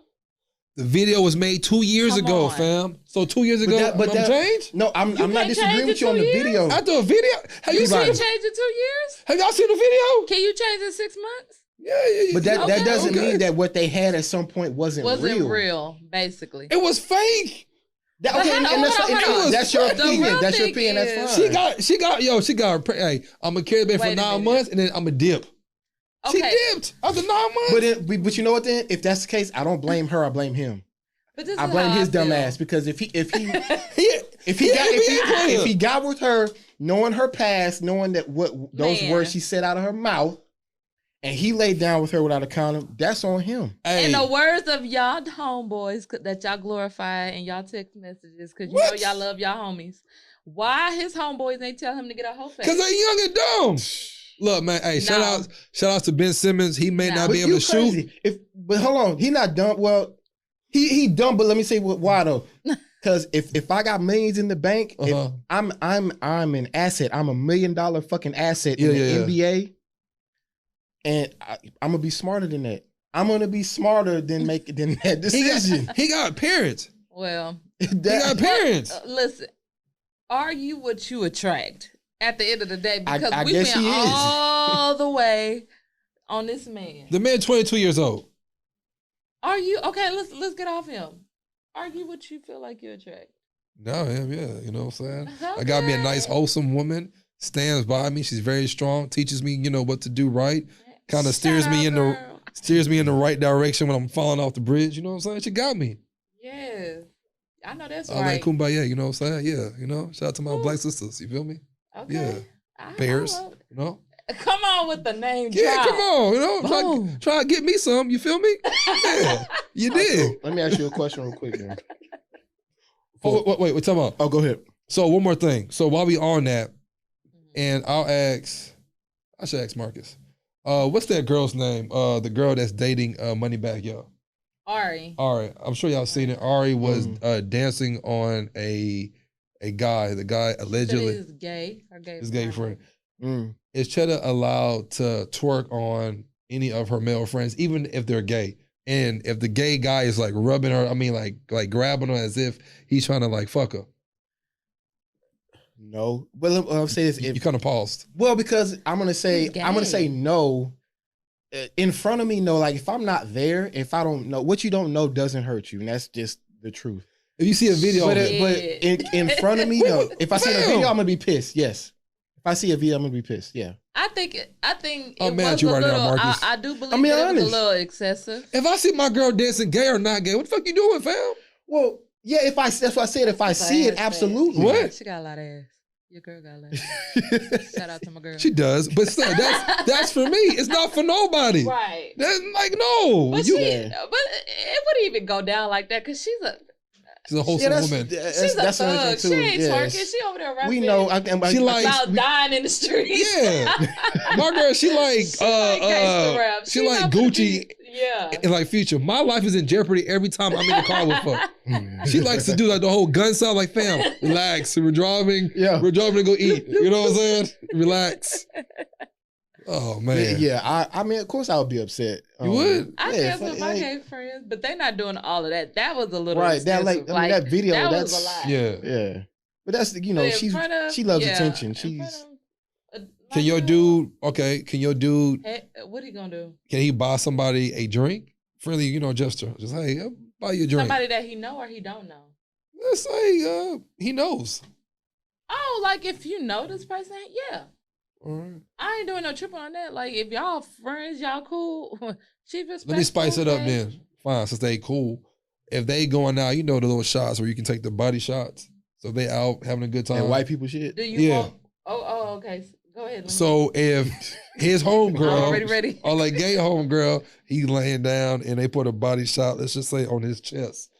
Speaker 2: The video was made 2 years ago, fam. So 2 years ago, I'm changed?
Speaker 1: No, I'm not disagreeing with you on the video.
Speaker 2: After a video? Have you
Speaker 3: seen? Can you change in 2 years?
Speaker 2: Have y'all seen the video?
Speaker 3: Can you change in 6 months?
Speaker 2: Yeah.
Speaker 1: But that doesn't mean that what they had at some point wasn't real,
Speaker 3: basically.
Speaker 2: It was fake.
Speaker 1: That's your opinion. That's your opinion. That's fine.
Speaker 2: She got. Hey, I'm gonna carry the baby for 9 months, and then I'm gonna dip. Okay. She dipped after 9 months.
Speaker 1: But you know what? Then, if that's the case, I don't blame her. I blame him. I blame his dumb ass because if he got with her, knowing her past, knowing that those words she said out of her mouth, and he laid down with her without a condom, that's on him.
Speaker 3: Hey. In the words of y'all homeboys that y'all glorify in y'all text messages, because you know y'all love y'all homies. Why his homeboys ain't tell him to get a whole face?
Speaker 2: Because they're young and dumb. Look, man, hey, shout out to Ben Simmons. He may not be able to shoot.
Speaker 1: But hold on, he not dumb. Well, he dumb, but let me say why though. Because if I got millions in the bank, if I'm an asset. I'm $1 million fucking asset in the NBA. And I'm gonna be smarter than that. I'm gonna be smarter than that decision.
Speaker 2: He got parents.
Speaker 3: Well,
Speaker 2: he got parents.
Speaker 3: Listen, are you what you attract? At the end of the day, because we went all the way on this man.
Speaker 2: The man 22 years old.
Speaker 3: Are you okay? Let's get off him. Are you what you feel like you attract?
Speaker 2: No, I am. Yeah, you know what I'm saying. Okay. I got me a nice, wholesome woman. Stands by me. She's very strong. Teaches me, what to do right. Kind of steers me in the right direction when I'm falling off the bridge. You know what I'm saying? She got me.
Speaker 3: Yes, I know that's
Speaker 2: right. All that kumbaya. You know what I'm saying? Yeah. Shout out to my black sisters. You feel me?
Speaker 3: Okay.
Speaker 2: Yeah. Bears.
Speaker 3: Come on on with the name
Speaker 2: Yeah,
Speaker 3: drop.
Speaker 2: come on, you know,
Speaker 3: Boom.
Speaker 2: try to get me some. You feel me? Yeah, you did.
Speaker 1: Let me ask you a question real quick, man.
Speaker 2: Oh, wait, talking about.
Speaker 1: Oh, go ahead.
Speaker 2: So one more thing. So while we on that, and I should ask Marcus. What's that girl's name? The girl that's dating Moneybagg Yo.
Speaker 3: Ari.
Speaker 2: I'm sure y'all seen it. Ari was dancing on a guy. The guy allegedly
Speaker 3: is gay. Her gay
Speaker 2: his gay
Speaker 3: friend.
Speaker 2: friend. Is Cheddar allowed to twerk on any of her male friends, even if they're gay? And if the gay guy is like rubbing her, I mean like grabbing her as if he's trying to like fuck her.
Speaker 1: No. Well, I'll say this.
Speaker 2: You kind of paused.
Speaker 1: Well, because I'm gonna say no. In front of me, no. Like if I'm not there, if I don't know, what you don't know doesn't hurt you, and that's just the truth.
Speaker 2: If you see a video,
Speaker 1: but in front of me, no. If I see a video, I'm gonna be pissed. Yes. If I see a video, I'm gonna be pissed. Yeah.
Speaker 3: I think
Speaker 2: I'm
Speaker 3: it
Speaker 2: mad
Speaker 3: was
Speaker 2: at you
Speaker 3: a
Speaker 2: right
Speaker 3: little.
Speaker 2: now, Marcus.
Speaker 3: I do believe it was a little excessive.
Speaker 2: If I see my girl dancing, gay or not gay, what the fuck you doing, fam?
Speaker 1: Well, yeah. That's what I said. If I see it, absolutely.
Speaker 2: What?
Speaker 3: She got a lot of ass. Your girl got a lot of ass. Shout out to my girl.
Speaker 2: She does, but still, that's for me. It's not for nobody.
Speaker 3: Right.
Speaker 2: That's like no.
Speaker 3: But but it wouldn't even go down like that because she's a
Speaker 2: wholesome woman.
Speaker 3: She's a thug. She ain't twerking. She over there rapping.
Speaker 1: We know.
Speaker 2: She like
Speaker 3: about dying in the streets.
Speaker 2: Yeah. My girl, she like she like Gucci.
Speaker 3: Yeah.
Speaker 2: And like Future. My life is in jeopardy every time I'm in the car with her. She likes to do like the whole gun sound like, fam, relax. We're driving. Yeah. We're driving to go eat. You know what I'm saying? Relax. Oh man.
Speaker 1: Yeah, I mean, of course I would be upset.
Speaker 2: You would?
Speaker 3: I guess with my gay friends, but they're not doing all of that. That was a little expensive.
Speaker 1: That I mean, that video.
Speaker 3: That
Speaker 1: that's
Speaker 3: was a lot.
Speaker 2: Yeah.
Speaker 1: But that's she loves attention.
Speaker 2: Can your dude?
Speaker 3: Hey, what are you gonna do?
Speaker 2: Can he buy somebody a drink? Friendly, gesture. Just hey, I'll buy you a drink.
Speaker 3: Somebody that he know or he don't know.
Speaker 2: Let's say he knows.
Speaker 3: Oh, like if you know this person, yeah.
Speaker 2: All right.
Speaker 3: I ain't doing no tripping on that. Like if y'all friends, y'all cool. Let
Speaker 2: me spice it up then. Fine, since they cool. If they going out, the little shots where you can take the body shots. So if they out having a good time.
Speaker 1: And white people shit.
Speaker 3: Do you want? Oh, okay. Go ahead.
Speaker 2: So if his homegirl,
Speaker 3: I'm ready.
Speaker 2: or like gay homegirl, he laying down and they put a body shot, let's just say on his chest,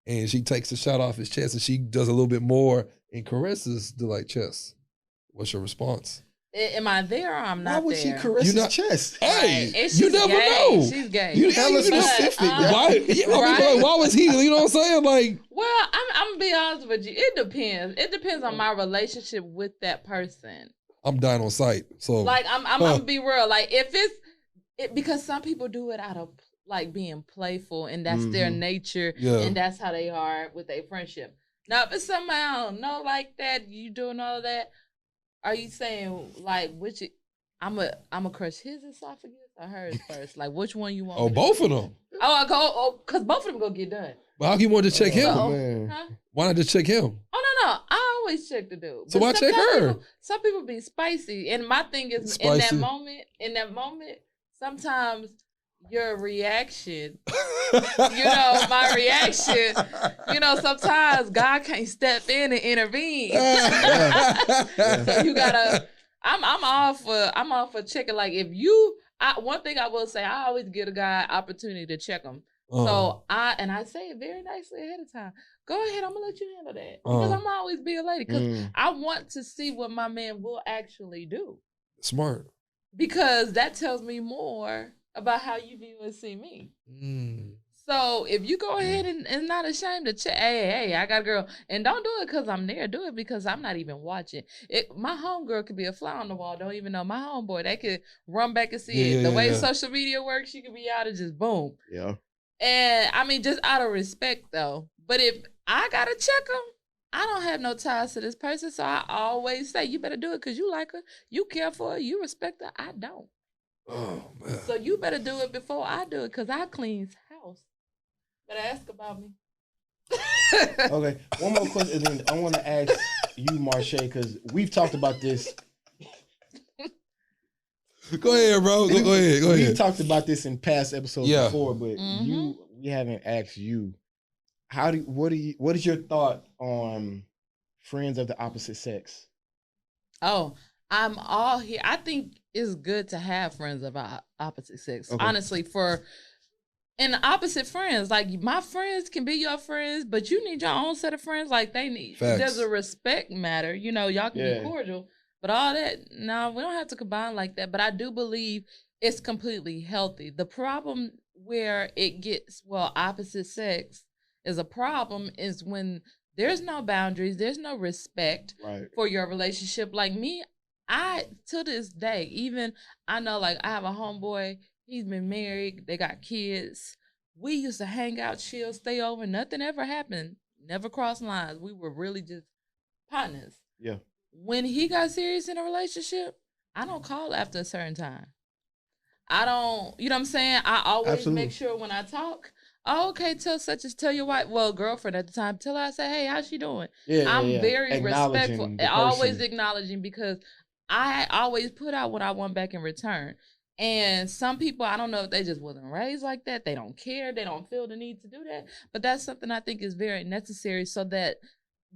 Speaker 2: and she takes the shot off his chest and she does a little bit more and caresses the like chest. What's your response?
Speaker 3: Am I there or I'm not there?
Speaker 1: Why would she caress his chest?
Speaker 2: Hey,
Speaker 3: right.
Speaker 2: you never know.
Speaker 3: She's gay.
Speaker 1: You hella specific.
Speaker 2: Why was he? You know what I'm saying? Like,
Speaker 3: well, I'm gonna be honest with you. It depends. It depends on my relationship with that person.
Speaker 2: I'm dying on sight. So,
Speaker 3: like, I'm gonna be real. Like, if it's because some people do it out of like being playful, and that's their nature, and that's how they are with their friendship. Now, if it's something I don't know like that, you doing all of that. Are you saying like which I'm a crush his esophagus or hers first? Like which one you want?
Speaker 2: Oh, both of them.
Speaker 3: Because both of them gonna get done.
Speaker 2: But how can you want to check him?
Speaker 1: Huh?
Speaker 2: Why not just check him?
Speaker 3: Oh no, I always check the dude.
Speaker 2: So why check her?
Speaker 3: Some people be spicy, and my thing is
Speaker 2: Spicy.
Speaker 3: in that moment, sometimes your reaction, my reaction, sometimes God can't step in and intervene. So you gotta, I'm all for checking. Like if one thing I will say, I always give a guy opportunity to check him. So I say it very nicely ahead of time. Go ahead, I'm gonna let you handle that. Because I'm always be a lady. Because I want to see what my man will actually do.
Speaker 2: Smart.
Speaker 3: Because that tells me more about how you view and see me. So if you go ahead and not ashamed to check, hey, I got a girl, and don't do it because I'm there. Do it because I'm not even watching. My homegirl could be a fly on the wall. Don't even know my homeboy. They could run back and see it. The way social media works, you could be out and just boom.
Speaker 1: Yeah.
Speaker 3: And I mean, just out of respect though. But if I gotta check them, I don't have no ties to this person, so I always say you better do it because you like her, you care for her, you respect her. I don't.
Speaker 2: Oh man.
Speaker 3: So you better do it before I do it because I cleans house. Better ask about me.
Speaker 1: Okay, one more question, and then I want to ask you, Marshay, because we've talked about this.
Speaker 2: Go ahead, bro. Go ahead.
Speaker 1: We've talked about this in past episodes before, but we haven't asked you. What is your thought on friends of the opposite sex?
Speaker 3: Oh, I'm all here. I think it's good to have friends of opposite sex.
Speaker 1: Okay.
Speaker 3: Honestly, and opposite friends, like my friends can be your friends, but you need your own set of friends. Like they need.
Speaker 2: Facts.
Speaker 3: There's a respect matter. You know, y'all can be cordial, but all that. No, we don't have to combine like that. But I do believe it's completely healthy. The problem where it gets opposite sex is a problem is when there's no boundaries, there's no respect for your relationship. Like me, I to this day, even I know like I have a homeboy. He's been married. They got kids. We used to hang out, chill, stay over. Nothing ever happened. Never crossed lines. We were really just partners.
Speaker 1: Yeah.
Speaker 3: When he got serious in a relationship, I don't call after a certain time. I don't, you know what I'm saying? I always make sure when I talk, okay, tell your wife, girlfriend at the time, tell her, I say, hey, how's she doing? I'm very respectful. Always acknowledging because I always put out what I want back in return. And some people, I don't know if they just wasn't raised like that. They don't care. They don't feel the need to do that. But that's something I think is very necessary so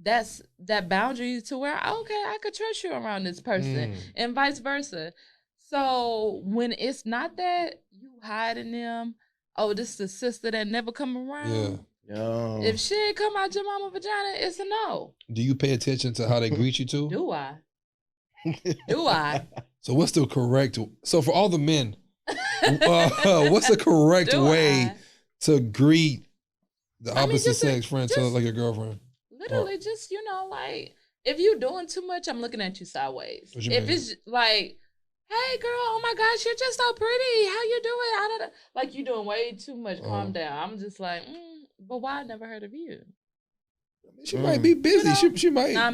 Speaker 3: that's that boundary to where, okay, I could trust you around this person and vice versa. So when it's not that, you hiding them. Oh, this is the sister that never come around.
Speaker 1: Yeah.
Speaker 3: If she ain't come out your mama vagina, it's a no.
Speaker 2: Do you pay attention to how they greet you too?
Speaker 3: Do I? Do I?
Speaker 2: So what's the correct? So for all the men, what's the correct way to greet the opposite sex friend to like a girlfriend?
Speaker 3: Literally, just like if you doing too much, I'm looking at you sideways. If it's like, hey girl, oh my gosh, you're just so pretty. How you doing? Like you doing way too much. Calm down. I'm just like, but why I never heard of you?
Speaker 2: She might be busy. You know? She might.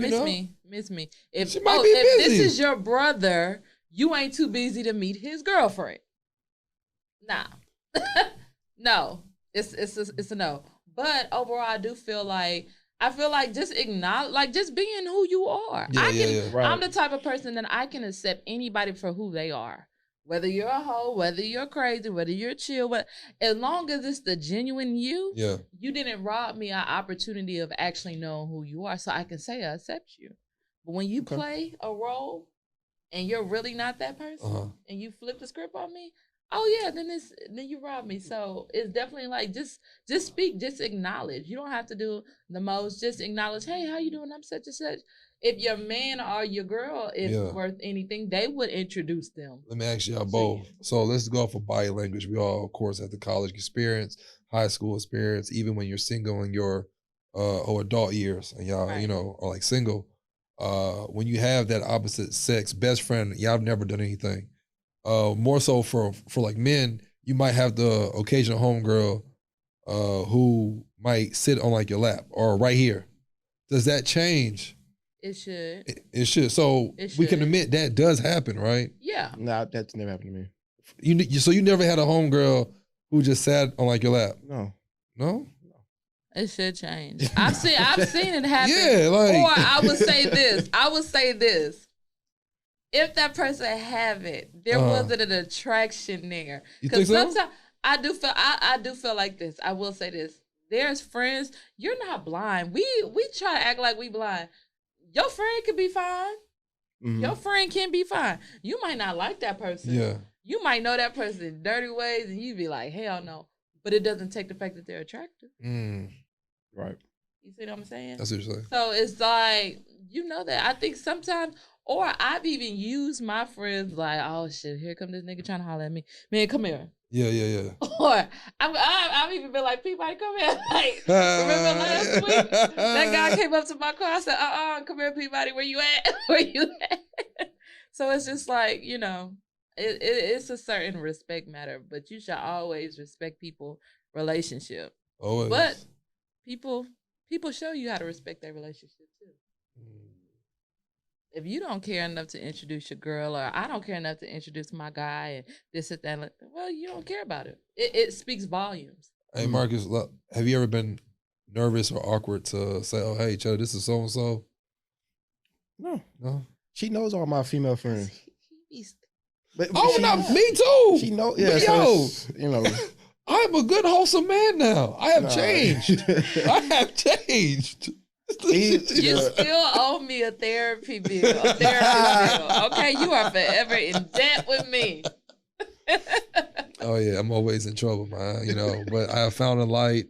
Speaker 3: Miss me. If
Speaker 2: she might be busy.
Speaker 3: If this is your brother, you ain't too busy to meet his girlfriend. Nah. No. It's a no. But overall, I feel like just acknowledge, like just being who you are. I'm the type of person that I can accept anybody for who they are. Whether you're a hoe, whether you're crazy, whether you're chill, but as long as it's the genuine you, you didn't rob me an opportunity of actually knowing who you are, so I can say I accept you. But when you play a role and you're really not that person, and you flip the script on me, then you rob me. So it's definitely like just speak, just acknowledge. You don't have to do the most. Just acknowledge. Hey, how you doing? I'm such and such. If your man or your girl is worth anything, they would introduce them.
Speaker 2: Let me ask y'all both. So let's go for body language. We all, of course, have the college experience, high school experience, even when you're single in your or adult years, and y'all, are like single. When you have that opposite sex best friend, y'all have never done anything. More so for like men, you might have the occasional homegirl who might sit on like your lap or right here. Does that change?
Speaker 3: It should.
Speaker 2: It should. So we can admit that does happen, right?
Speaker 3: Yeah.
Speaker 1: Nah, that's never happened to
Speaker 2: me. So you never had a homegirl who just sat on like your lap? No?
Speaker 3: It should change. I've seen it happen.
Speaker 2: Yeah, like.
Speaker 3: Or I would say this. If that person have it, there wasn't an attraction there.
Speaker 2: Because
Speaker 3: sometimes I do feel like this. I will say this. There's friends, you're not blind. We try to act like we blind. Your friend could be fine. Mm-hmm. Your friend can be fine. You might not like that person.
Speaker 2: Yeah.
Speaker 3: You might know that person in dirty ways and you be like, hell no. But it doesn't take the fact that they're attractive.
Speaker 1: Right.
Speaker 3: You see what I'm saying?
Speaker 2: That's what you're saying.
Speaker 3: So it's like, that. I think sometimes, or I've even used my friends like, oh shit, here come this nigga trying to holler at me. Man, come here.
Speaker 2: Yeah.
Speaker 3: Or I've even been like, Peabody, come here. Like, remember last week? That guy came up to my car. I said, come here, Peabody. Where you at? Where you at? So it's just like, it's a certain respect matter, but you should always respect people' relationship.
Speaker 2: Always.
Speaker 3: But people show you how to respect their relationship too. If you don't care enough to introduce your girl, or I don't care enough to introduce my guy, and this and that, well, you don't care about it. It speaks volumes.
Speaker 2: Hey, Marcus, have you ever been nervous or awkward to say, oh, hey, Joe, this is so-and-so?
Speaker 1: No.
Speaker 2: She
Speaker 1: knows all my female friends.
Speaker 2: But me too.
Speaker 1: She knows.
Speaker 2: Yeah, so I'm a good, wholesome man now. I have changed. I have changed.
Speaker 3: You still owe me a therapy bill. Okay, you are forever in debt with me.
Speaker 2: Oh yeah, I'm always in trouble, man. But I have found a light.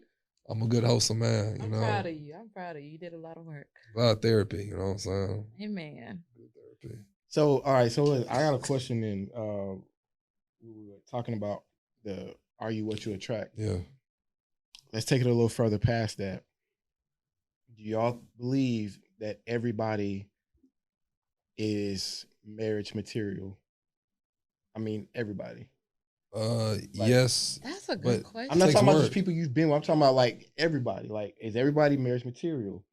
Speaker 2: I'm a good wholesome man.
Speaker 3: I'm proud of you. I'm proud of you. You did a lot of work.
Speaker 2: About therapy, you know what I'm saying?
Speaker 3: Amen.
Speaker 2: Good therapy.
Speaker 1: So, all right. So, look, I got a question. In we were talking about the "Are you what you attract?"
Speaker 2: Yeah.
Speaker 1: Let's take it a little further past that. Do y'all believe that everybody is marriage material? I mean, everybody.
Speaker 2: Yes.
Speaker 3: That's a good question.
Speaker 1: I'm not talking about
Speaker 2: work.
Speaker 1: just people you've been with. I'm talking about like everybody. Like, is everybody marriage material?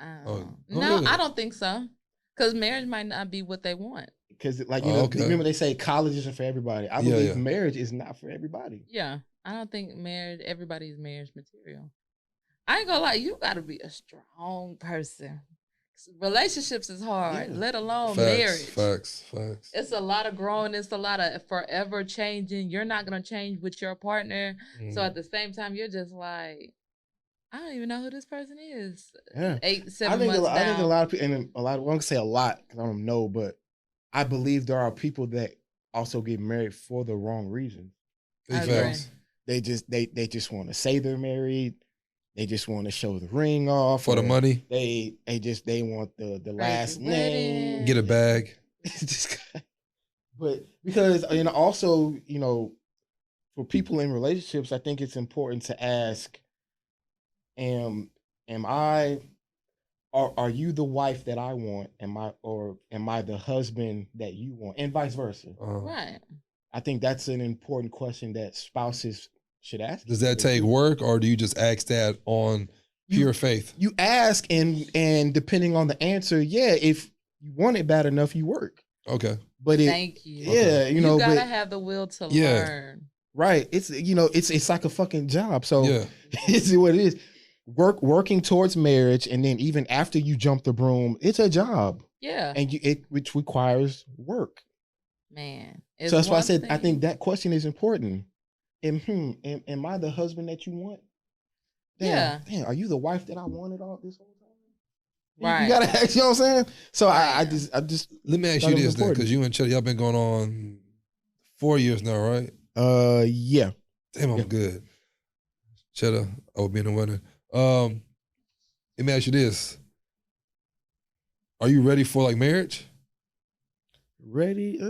Speaker 3: No, no, I don't think so. Because marriage might not be what they want.
Speaker 1: Because, like,
Speaker 2: okay.
Speaker 1: remember they say college isn't for everybody. I believe marriage is not for everybody.
Speaker 3: Yeah, I don't think everybody's marriage material. I ain't gonna lie, you gotta be a strong person. Relationships is hard, let alone marriage.
Speaker 2: Facts.
Speaker 3: It's a lot of growing. It's a lot of forever changing. You're not gonna change with your partner. So at the same time, you're just like, I don't even know who this person is.
Speaker 1: Yeah.
Speaker 3: 7 months down.
Speaker 1: I think a lot of people, and I won't say a lot because I don't know, but I believe there are people that also get married for the wrong reasons. They just want to say they're married. They just want to show the ring off
Speaker 2: for the money.
Speaker 1: They want the last name,
Speaker 2: get a bag.
Speaker 1: But because also for people in relationships, I think it's important to ask, am I? Are you the wife that I want? Am I the husband that you want? And vice versa.
Speaker 3: Right.
Speaker 1: I think that's an important question that spouses should ask.
Speaker 2: Does that take work, or do you just ask that on pure faith?
Speaker 1: You ask, and depending on the answer, if you want it bad enough, you work.
Speaker 2: Okay.
Speaker 1: But
Speaker 3: thank you.
Speaker 1: Yeah,
Speaker 3: you gotta have the will to learn.
Speaker 1: Right. It's like a fucking job. So it's what it is. Working towards marriage, and then even after you jump the broom, it's a job.
Speaker 3: Yeah.
Speaker 1: And which requires work.
Speaker 3: Man.
Speaker 1: So that's why I said I think that question is important. Am I the husband that you want? Damn, are you the wife that I wanted all this whole time?
Speaker 3: Right.
Speaker 1: You gotta ask, you know what I'm saying? So I just
Speaker 2: let me ask you this then, because you and Chetty, y'all been going on 4 years now, right?
Speaker 1: Yeah.
Speaker 2: Damn, I'm good. Cheddar, I would be in the winner. Let me ask you this. Are you ready for like marriage?
Speaker 1: Ready?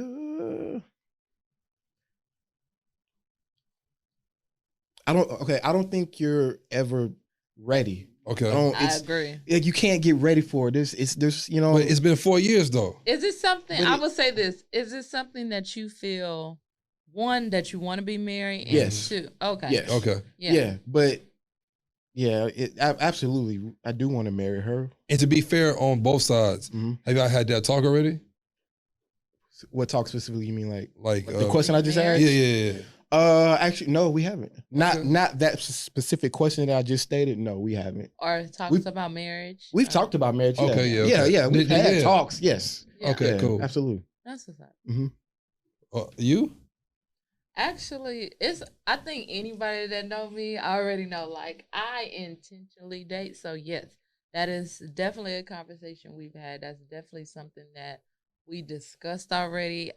Speaker 1: I don't think you're ever ready.
Speaker 2: Okay.
Speaker 3: I agree.
Speaker 1: Like, you can't get ready for it. But
Speaker 2: it's been 4 years though.
Speaker 3: Is it something, I would say this, is it something that you feel, one, that you want to be married? And
Speaker 1: yes.
Speaker 3: Two, okay.
Speaker 2: Yes. Okay.
Speaker 1: Yeah. But absolutely, I do want to marry her.
Speaker 2: And to be fair on both sides, have y'all had that talk already?
Speaker 1: What talk specifically you mean? Like the
Speaker 2: the
Speaker 1: question I just asked?
Speaker 2: Yeah.
Speaker 1: Actually, no, we haven't. Not that specific question that I just stated. No, we haven't.
Speaker 3: Or talks about marriage.
Speaker 1: We've talked about marriage. Yeah.
Speaker 2: Okay,
Speaker 1: yeah. We've had talks. Yes.
Speaker 3: Yeah.
Speaker 2: Okay, cool.
Speaker 1: Absolutely.
Speaker 3: That's what's up.
Speaker 2: You?
Speaker 3: Actually, I think anybody that know me already know, like, I intentionally date. So yes, that is definitely a conversation we've had. That's definitely something that we discussed already.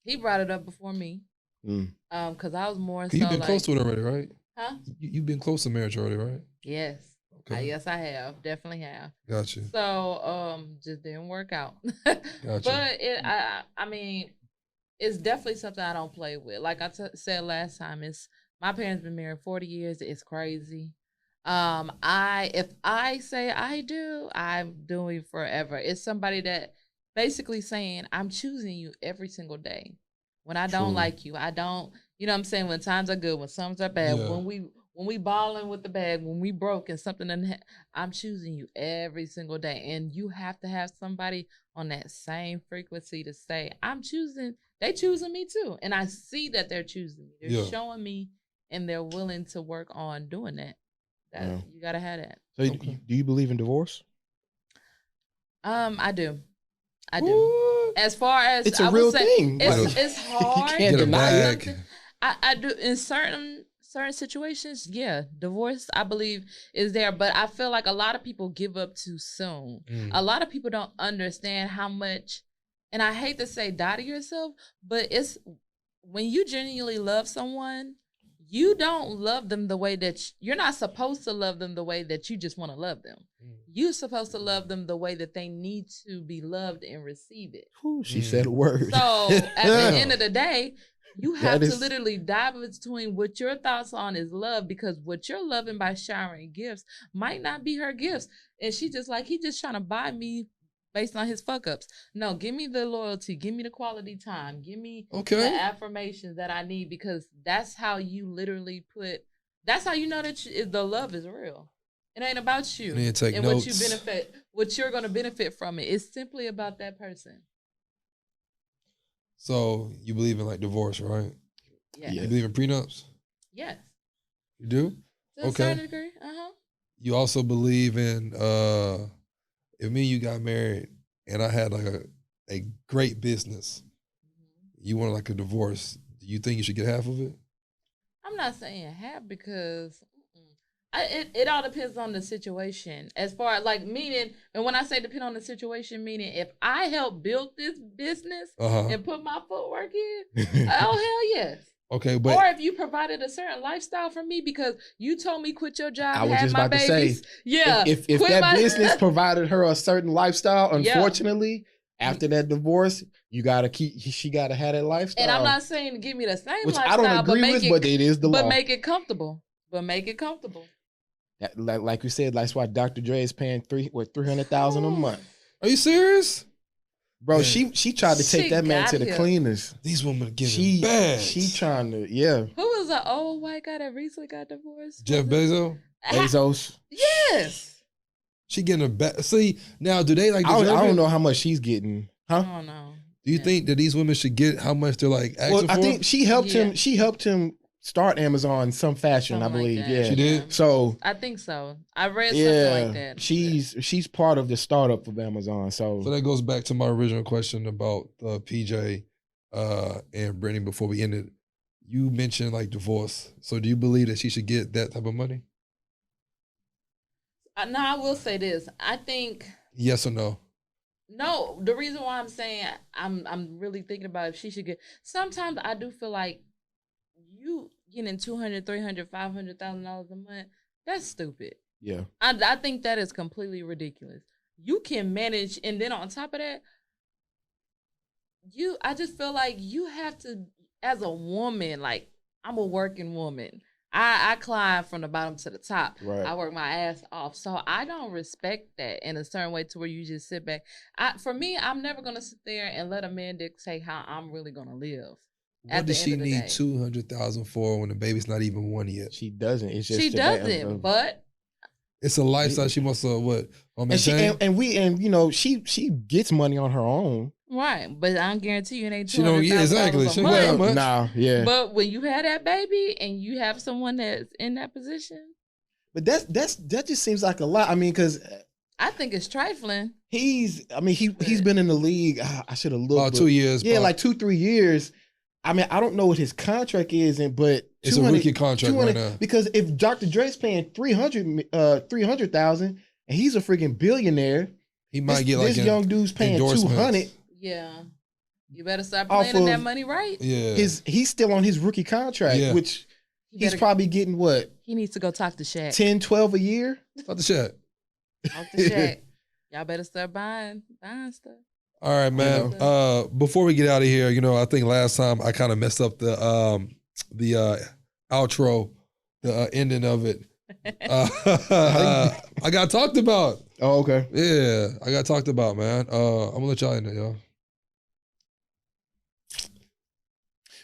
Speaker 3: He brought it up before me. Because I was more so
Speaker 2: you've been close to it already, right?
Speaker 3: Huh?
Speaker 2: You've been close to marriage already, right?
Speaker 3: Yes.
Speaker 2: Okay.
Speaker 3: Yes, I have. Definitely have.
Speaker 2: Gotcha.
Speaker 3: So, just didn't work out.
Speaker 2: Gotcha.
Speaker 3: But I mean, it's definitely something I don't play with. Like I said last time, my parents been married 40 years. It's crazy. If I say I do, I'm doing forever. It's somebody that basically saying, I'm choosing you every single day. When I don't like you, I don't, you know what I'm saying? When times are good, when times are bad, when we balling with the bag, when we broke and something doesn't I'm choosing you every single day. And you have to have somebody on that same frequency to say, they choosing me too. And I see that they're choosing me. They're showing me, and they're willing to work on doing that. You gotta have that.
Speaker 1: So do you believe in divorce?
Speaker 3: I do. What? As far as
Speaker 1: it's a real thing.
Speaker 3: It's hard.
Speaker 2: Get a bag.
Speaker 3: I do in certain certain situations, yeah, divorce, I believe, is there. But I feel like a lot of people give up too soon. A lot of people don't understand how much, and I hate to say die to yourself, but it's when you genuinely love someone, you don't love them the way that you're not supposed to love them the way that you just want to love them. You're supposed to love them the way that they need to be loved and receive it.
Speaker 1: Ooh, she said a word.
Speaker 3: So at the end of the day, you have to literally dive between what your thoughts on is love, because what you're loving by showering gifts might not be her gifts. And she just like, he just trying to buy me based on his fuck ups. No, give me the loyalty, give me the quality time, give me the affirmations that I need, because that's how you literally that's how you know that the love is real. It ain't about you and
Speaker 2: notes.
Speaker 3: what you're going to benefit from it. It's simply about that person.
Speaker 2: So you believe in like divorce, right?
Speaker 3: Yeah.
Speaker 2: You believe in prenups?
Speaker 3: Yes.
Speaker 2: You do?
Speaker 3: To a certain degree.
Speaker 2: You also believe in if me and you got married and I had like a great business, you want like a divorce, do you think you should get half of it?
Speaker 3: I'm not saying half, because it all depends on the situation. As far as like meaning, and when I say depend on the situation, meaning if I help build this business and put my footwork in, oh hell yes.
Speaker 2: Okay, but
Speaker 3: or if you provided a certain lifestyle for me because you told me quit your job,
Speaker 1: I was just about to say, if that business provided her a certain lifestyle, unfortunately, after that divorce, she gotta have that lifestyle.
Speaker 3: And I'm not saying to give me the same
Speaker 1: which
Speaker 3: lifestyle,
Speaker 1: I don't agree with, but it is the law.
Speaker 3: But make it comfortable.
Speaker 1: Like you said, that's why Dr. Dre is paying $300,000 a month.
Speaker 2: Are you serious?
Speaker 1: Bro, she tried to take that man to the cleaners.
Speaker 2: These women getting bad.
Speaker 1: She trying to,
Speaker 3: Who was the old white guy that recently got divorced?
Speaker 2: Jeff Bezos?
Speaker 1: Bezos.
Speaker 3: Yes.
Speaker 2: She getting a bad. See, now do they like
Speaker 1: I don't know how much she's getting. Huh?
Speaker 3: I don't know.
Speaker 2: Do you think that these women should get how much they're like asking for?
Speaker 1: I think she helped him. She helped him start Amazon in some fashion, I believe.
Speaker 3: Like
Speaker 1: yeah,
Speaker 2: she did.
Speaker 1: So
Speaker 3: I think so. I read something like that.
Speaker 1: She's part of the startup of Amazon. So
Speaker 2: that goes back to my original question about PJ and Brittany before we ended. You mentioned like divorce. So do you believe that she should get that type of money?
Speaker 3: No, I will say this. I think
Speaker 2: yes or no.
Speaker 3: No, the reason why I'm saying I'm really thinking about if she should get. Sometimes I do feel like you getting $200,000, $300,000, $500,000 a month. That's stupid.
Speaker 1: Yeah,
Speaker 3: I think that is completely ridiculous. You can manage, and then on top of that, I just feel like you have to, as a woman, like I'm a working woman. I climb from the bottom to the top.
Speaker 1: Right.
Speaker 3: I work my ass off. So I don't respect that in a certain way to where you just sit back. For me, I'm never going to sit there and let a man dictate how I'm really going to live.
Speaker 2: What does she need $200,000 for when the baby's not even 1 yet?
Speaker 1: She doesn't. It's just
Speaker 3: she doesn't, but
Speaker 2: it's a lifestyle she wants to
Speaker 1: she gets money on her own.
Speaker 3: Right, but I don't guarantee you it ain't
Speaker 2: $200,000 exactly.
Speaker 3: She don't
Speaker 2: much.
Speaker 1: Nah, yeah.
Speaker 3: But when you have that baby and you have someone that's in that position,
Speaker 1: but that just seems like a lot. I mean, because
Speaker 3: I think it's trifling.
Speaker 1: He's been in the league. I should have looked.
Speaker 2: About 2 years.
Speaker 1: Yeah, like 2-3 years. I mean, I don't know what his contract is, but
Speaker 2: it's a rookie contract right now.
Speaker 1: Because if Dr. Dre's paying $300,000 and he's a freaking billionaire,
Speaker 2: he might get like
Speaker 1: this young dude's paying $200,000.
Speaker 3: Yeah, you better start planning that money right.
Speaker 2: Yeah,
Speaker 1: he's still on his rookie contract, which he's probably getting what?
Speaker 3: He needs to go talk to Shaq.
Speaker 1: 10, 12 a year.
Speaker 2: Talk to Shaq.
Speaker 3: Talk to Shaq. Y'all better start buying stuff.
Speaker 2: All right, man. Before we get out of here, I think last time I kind of messed up the outro, the ending of it. I got talked about.
Speaker 1: Oh, okay.
Speaker 2: Yeah, I got talked about, man. I'm gonna let y'all in there, y'all.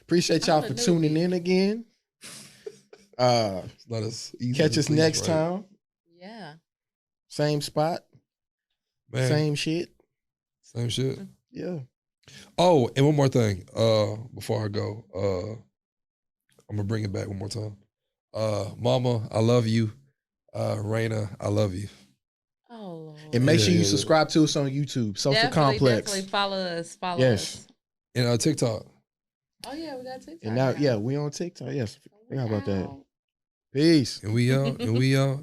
Speaker 1: Appreciate y'all for tuning in again.
Speaker 2: Let us
Speaker 1: catch us next time.
Speaker 3: Yeah.
Speaker 1: Same spot. Man. Same shit.
Speaker 2: Same shit.
Speaker 1: Yeah.
Speaker 2: Oh, and one more thing. Before I go, I'm gonna bring it back one more time. Mama, I love you. Raina, I love you.
Speaker 3: Oh, Lord.
Speaker 1: And make sure you subscribe to us on YouTube, Social Complex.
Speaker 3: Definitely follow us. Us.
Speaker 2: And TikTok.
Speaker 3: Oh yeah, we got TikTok.
Speaker 1: And now, we on TikTok. Yes, forgot about that. Peace.
Speaker 2: And we out.